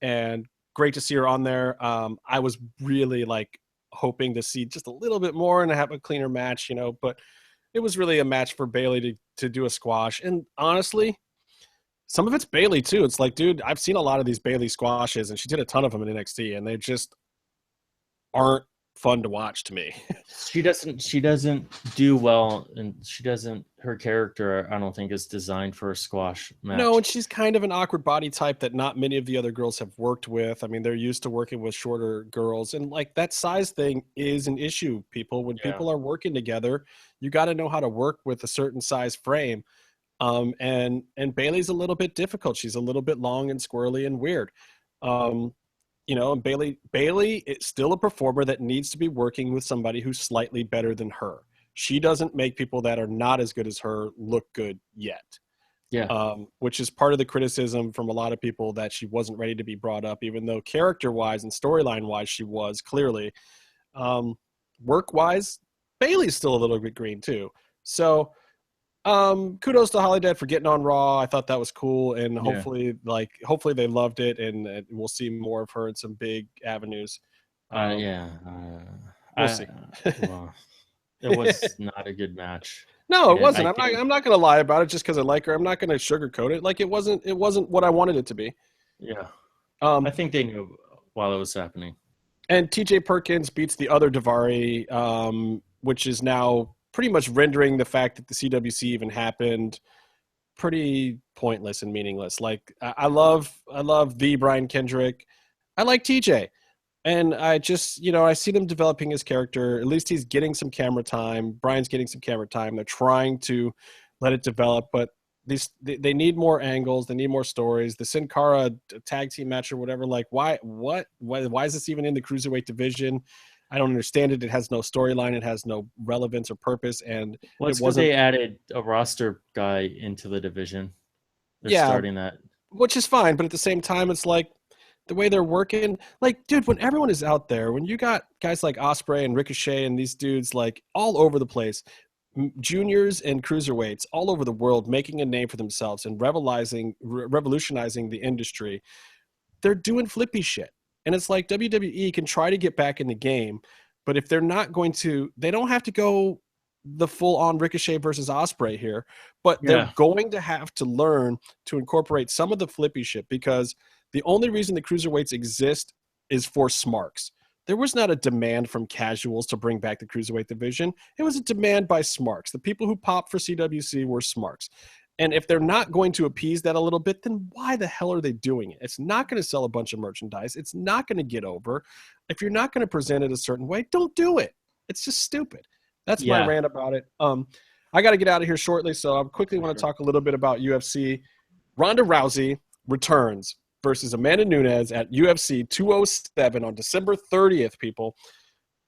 And great to see her on there. I was really like hoping to see just a little bit more and have a cleaner match, but it was really a match for Bayley to do a squash. And honestly, some of it's Bayley too. It's like, dude, I've seen a lot of these Bayley squashes and she did a ton of them in NXT and they just aren't fun to watch to me. She doesn't do well, and her character, I don't think, is designed for a squash match. No, and she's kind of an awkward body type that not many of the other girls have worked with. I mean, they're used to working with shorter girls, and like that size thing is an issue. When people are working together, you got to know how to work with a certain size frame. And Bayley's a little bit difficult. She's a little bit long and squirrely and weird. And Bayley is still a performer that needs to be working with somebody who's slightly better than her. She doesn't make people that are not as good as her look good yet. Yeah. Which is part of the criticism from a lot of people, that she wasn't ready to be brought up, even though character-wise and storyline-wise she was clearly. Work-wise, Bayley's still a little bit green too. So kudos to Holly Dead for getting on Raw. I thought that was cool, and hopefully they loved it, and we'll see more of her in some big avenues. We'll see. Well, it was not a good match. No, it wasn't. I'm not going to lie about it just because I like her. I'm not going to sugarcoat it. Like, it wasn't what I wanted it to be. Yeah. I think they knew while it was happening. And TJ Perkins beats the other Daivari, which is now pretty much rendering the fact that the CWC even happened pretty pointless and meaningless. Like, I love the Brian Kendrick. I like TJ. And I just, I see them developing his character. At least he's getting some camera time. Brian's getting some camera time. They're trying to let it develop, but they need more angles. They need more stories. The Sin Cara tag team match or whatever, like, why is this even in the cruiserweight division? I don't understand it. It has no storyline. It has no relevance or purpose. And it's because they added a roster guy into the division. They're starting that. Which is fine. But at the same time, it's like the way they're working. Like, dude, when everyone is out there, when you got guys like Ospreay and Ricochet and these dudes like all over the place, juniors and cruiserweights all over the world making a name for themselves and revolutionizing the industry, they're doing flippy shit. And it's like WWE can try to get back in the game, but if they're not going to, they don't have to go the full-on Ricochet versus Ospreay here, but they're going to have to learn to incorporate some of the flippy shit, because the only reason the cruiserweights exist is for smarks. There was not a demand from casuals to bring back the cruiserweight division. It was a demand by smarks. The people who popped for CWC were smarks. And if they're not going to appease that a little bit, then why the hell are they doing it? It's not going to sell a bunch of merchandise. It's not going to get over. If you're not going to present it a certain way, don't do it. It's just stupid. That's my rant about it. I got to get out of here shortly, so I quickly want to talk a little bit about UFC. Ronda Rousey returns versus Amanda Nunes at UFC 207 on December 30th, people.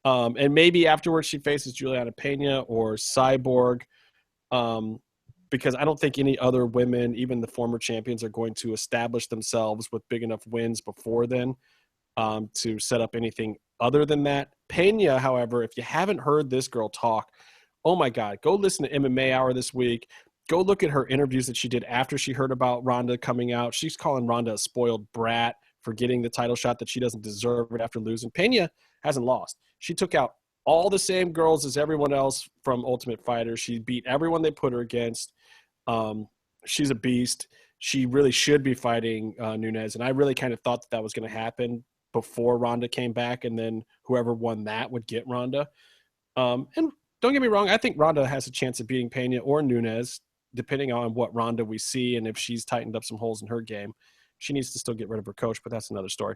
And maybe afterwards she faces Juliana Pena or Cyborg, because I don't think any other women, even the former champions, are going to establish themselves with big enough wins before then to set up anything other than that. Pena, however, if you haven't heard this girl talk, oh my God, go listen to MMA Hour this week. Go look at her interviews that she did after she heard about Ronda coming out. She's calling Ronda a spoiled brat for getting the title shot that she doesn't deserve it after losing. Pena hasn't lost. She took out all the same girls as everyone else from Ultimate Fighter. She beat everyone they put her against. She's a beast. She really should be fighting Nunes, and I really kind of thought that was going to happen before Ronda came back, and then whoever won that would get Ronda. And don't get me wrong, I think Ronda has a chance of beating Pena or Nunes, depending on what Ronda we see and if she's tightened up some holes in her game. She needs to still get rid of her coach, but that's another story.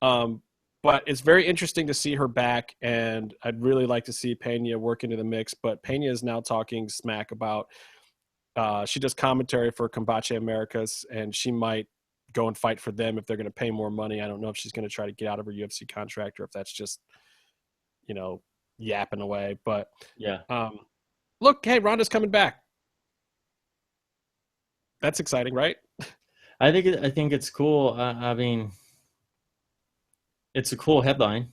But it's very interesting to see her back, and I'd really like to see Pena work into the mix. But Pena is now talking smack about she does commentary for Combate Americas, and she might go and fight for them if they're going to pay more money. I don't know if she's going to try to get out of her UFC contract or if that's just, yapping away. But look, hey, Ronda's coming back. That's exciting, right? I think it's cool. I mean, it's a cool headline.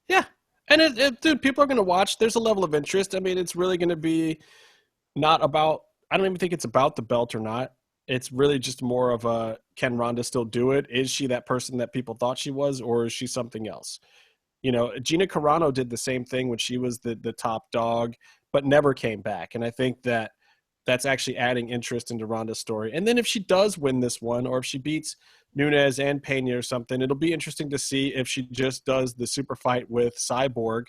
Yeah, and dude, people are going to watch. There's a level of interest. I mean, it's really going to be not about. I don't even think it's about the belt or not. It's really just more of a, can Ronda still do it? Is she that person that people thought she was, or is she something else? Gina Carano did the same thing when she was the top dog, but never came back. And I think that's actually adding interest into Ronda's story. And then if she does win this one, or if she beats Nunes and Pena or something, it'll be interesting to see if she just does the super fight with Cyborg,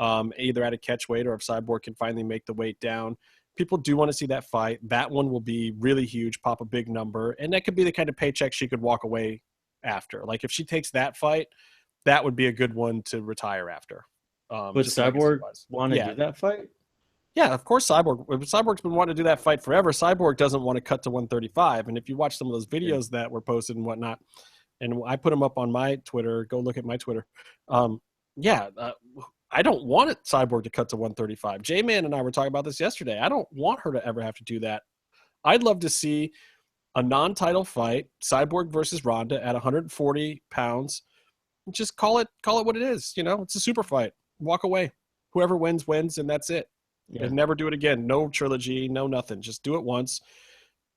either at a catch weight or if Cyborg can finally make the weight down. People do want to see that fight. That one will be really huge, pop a big number, and that could be the kind of paycheck she could walk away after. Like if she takes that fight, that would be a good one to retire after. But Cyborg want to do that fight? Yeah, of course Cyborg's been wanting to do that fight forever. Cyborg doesn't want to cut to 135, and if you watch some of those videos that were posted and whatnot, and I put them up on my Twitter, go look at my Twitter. I don't want Cyborg to cut to 135. J-Man and I were talking about this yesterday. I don't want her to ever have to do that. I'd love to see a non-title fight, Cyborg versus Ronda at 140 pounds. Just call it what it is. It's a super fight. Walk away. Whoever wins, and that's it. Yeah. And never do it again. No trilogy, no nothing. Just do it once.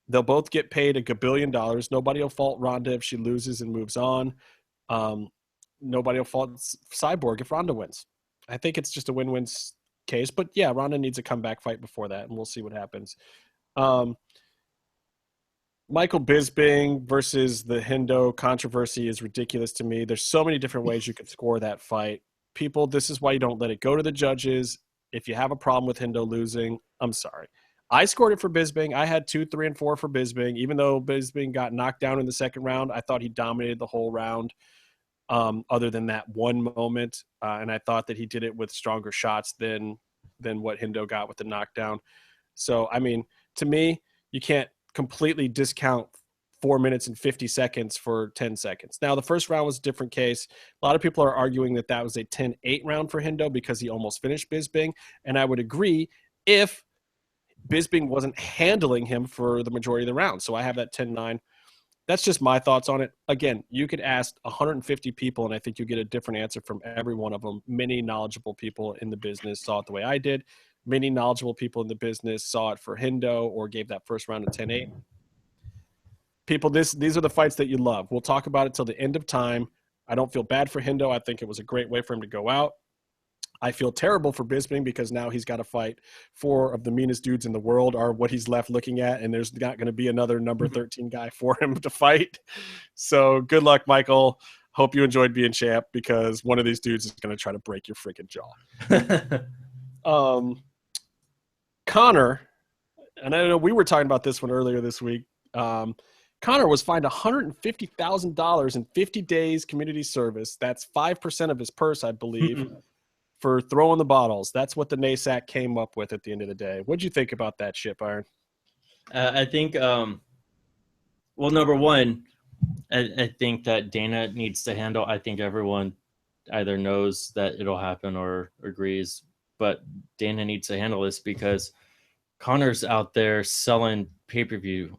They'll both get paid $1 billion. Nobody will fault Ronda if she loses and moves on. Nobody will fault Cyborg if Ronda wins. I think it's just a win-win case. But, yeah, Ronda needs a comeback fight before that, and we'll see what happens. Michael Bisping versus the Hendo controversy is ridiculous to me. There's so many different ways you could score that fight. People, this is why you don't let it go to the judges. If you have a problem with Hendo losing, I'm sorry. I scored it for Bisping. I had 2, 3, and 4 for Bisping. Even though Bisping got knocked down in the second round, I thought he dominated the whole round. Other than that one moment, and I thought that he did it with stronger shots than what Hendo got with the knockdown. So, I mean, to me, you can't completely discount 4 minutes and 50 seconds for 10 seconds. Now, the first round was a different case. A lot of people are arguing that was a 10-8 round for Hendo because he almost finished Bisping, and I would agree if Bisping wasn't handling him for the majority of the round. So I have that 10-9. That's just my thoughts on it. Again, you could ask 150 people, and I think you get a different answer from every one of them. Many knowledgeable people in the business saw it the way I did. Many knowledgeable people in the business saw it for Hendo or gave that first round a 10-8. People, these are the fights that you love. We'll talk about it till the end of time. I don't feel bad for Hendo. I think it was a great way for him to go out. I feel terrible for Bisping because now he's got to fight 4 of the meanest dudes in the world are what he's left looking at, and there's not going to be another number 13 guy for him to fight. So good luck, Michael. Hope you enjoyed being champ because one of these dudes is going to try to break your freaking jaw. Connor, and I know we were talking about this one earlier this week. Connor was fined $150,000 in 50 days community service. That's 5% of his purse, I believe, for throwing the bottles. That's what the NASAC came up with at the end of the day. What'd you think about that shit, Byron? I think, well, number one, I think that Dana needs to handle. I think everyone either knows that it'll happen or agrees, but Dana needs to handle this because Connor's out there selling pay-per-views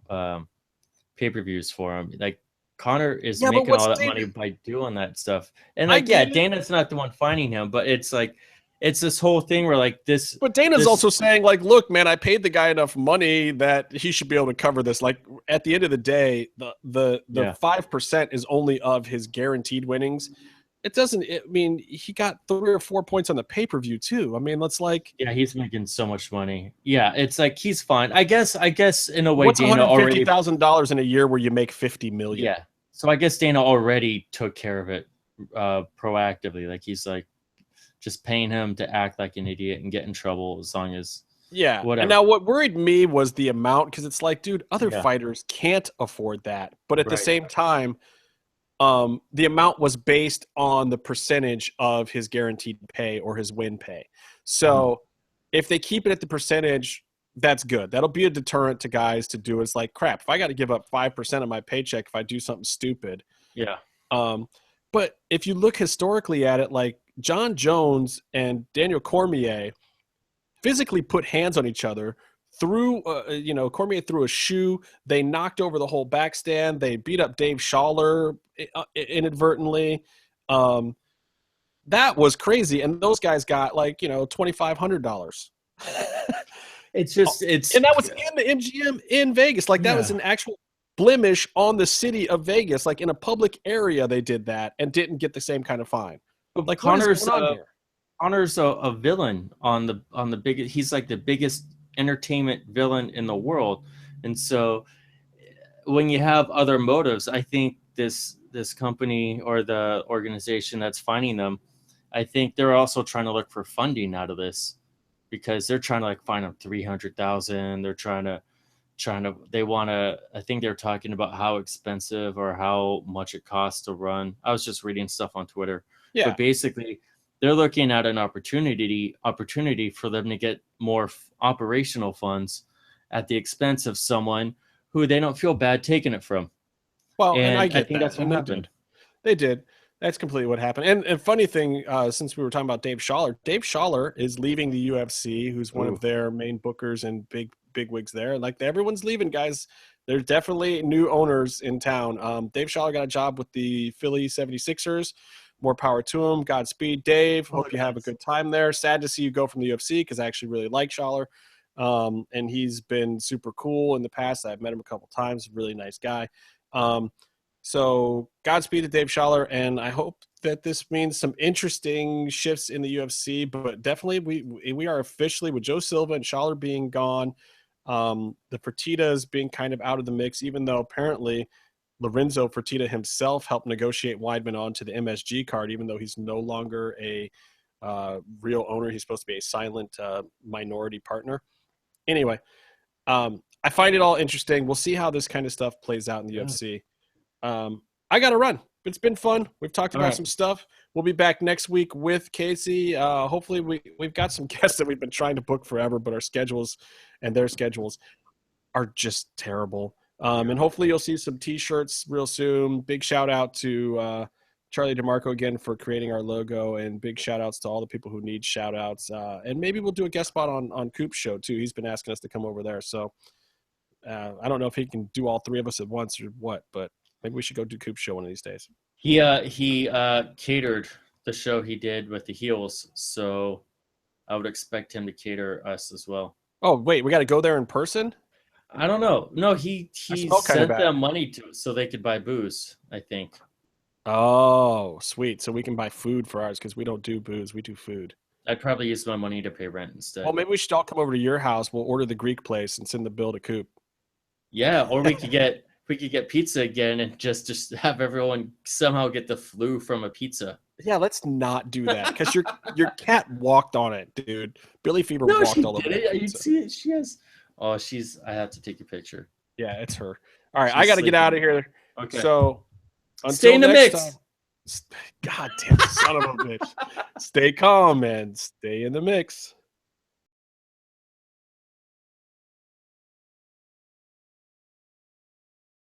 for him. Like Connor is making all that money by doing that stuff. And like, yeah, Dana's not the one finding him, but it's like, it's this whole thing where like this. But Dana's also saying like, look, man, I paid the guy enough money that he should be able to cover this. Like at the end of the day, the 5% is only of his guaranteed winnings. It doesn't, I mean, he got 3 or 4 points on the pay-per-view too. I mean, let's like. Yeah, he's making so much money. Yeah, it's like he's fine. I guess in a way, what's Dana already $150,000 in a year where you make $50 million. Yeah. So I guess Dana already took care of it proactively. Like he's like just paying him to act like an idiot and get in trouble as long as whatever. And now what worried me was the amount, because it's like, dude, other fighters can't afford that. But at the same time, the amount was based on the percentage of his guaranteed pay or his win pay. So if they keep it at the percentage, that's good. That'll be a deterrent to guys to do. It's like, crap, if I got to give up 5% of my paycheck if I do something stupid. Yeah. But if you look historically at it, like John Jones and Daniel Cormier physically put hands on each other, threw, Cormier threw a shoe. They knocked over the whole backstand. They beat up Dave Schaller inadvertently. That was crazy. And those guys got like, $2,500. And that was in the MGM in Vegas. Like that was an actual blemish on the city of Vegas. Like in a public area, they did that and didn't get the same kind of fine. Like Connor's a villain on the biggest. He's like the biggest entertainment villain in the world. And so when you have other motives, I think this company or the organization that's finding them, I think they're also trying to look for funding out of this because they're trying to like find them 300,000. They're I think they're talking about how expensive or how much it costs to run. I was just reading stuff on Twitter. Yeah. But basically they're looking at an opportunity for them to get more operational funds at the expense of someone who they don't feel bad taking it from. Well, and I think that's what happened. They did. That's completely what happened. And funny thing, since we were talking about Dave Schaller is leaving the UFC, who's one of their main bookers and big wigs there. Like everyone's leaving, guys. There's definitely new owners in town. Dave Schaller got a job with the Philly 76ers. More power to him. Godspeed, Dave. Hope you have a good time there. Sad to see you go from the UFC because I actually really like Schaller. And he's been super cool in the past. I've met him a couple times. Really nice guy. So Godspeed to Dave Schaller, and I hope that this means some interesting shifts in the UFC. But definitely, we are officially with Joe Silva and Schaller being gone, the Fertittas being kind of out of the mix, even though apparently Lorenzo Fertitta himself helped negotiate Weidman onto the MSG card, even though he's no longer a real owner. He's supposed to be a silent minority partner. Anyway, I find it all interesting. We'll see how this kind of stuff plays out in the UFC. I got to run. It's been fun. We've talked about some stuff. We'll be back next week with Casey. Hopefully we've got some guests that we've been trying to book forever, but our schedules and their schedules are just terrible. And hopefully you'll see some T-shirts real soon. Big shout out to Charlie DeMarco again for creating our logo, and big shout outs to all the people who need shout outs. And maybe we'll do a guest spot on Coop's show too. He's been asking us to come over there. So I don't know if he can do all 3 of us at once or what, but maybe we should go do Coop's show one of these days. He catered the show he did with the Heels, so I would expect him to cater us as well. Oh, wait, we got to go there in person? I don't know. No, he sent them money so they could buy booze, I think. Oh, sweet. So we can buy food for ours because we don't do booze. We do food. I'd probably use my money to pay rent instead. Well, maybe we should all come over to your house. We'll order the Greek place and send the bill to Coop. Yeah, or we could get pizza again and just have everyone somehow get the flu from a pizza. Yeah, let's not do that because your cat walked on it, dude. Billy Fever walked all over it. You see it. She has. Oh, I have to take a picture. Yeah, it's her. All right, I got to get out of here. Okay. So, stay in the mix. Time, God damn son of a bitch. Stay calm, man. Stay in the mix.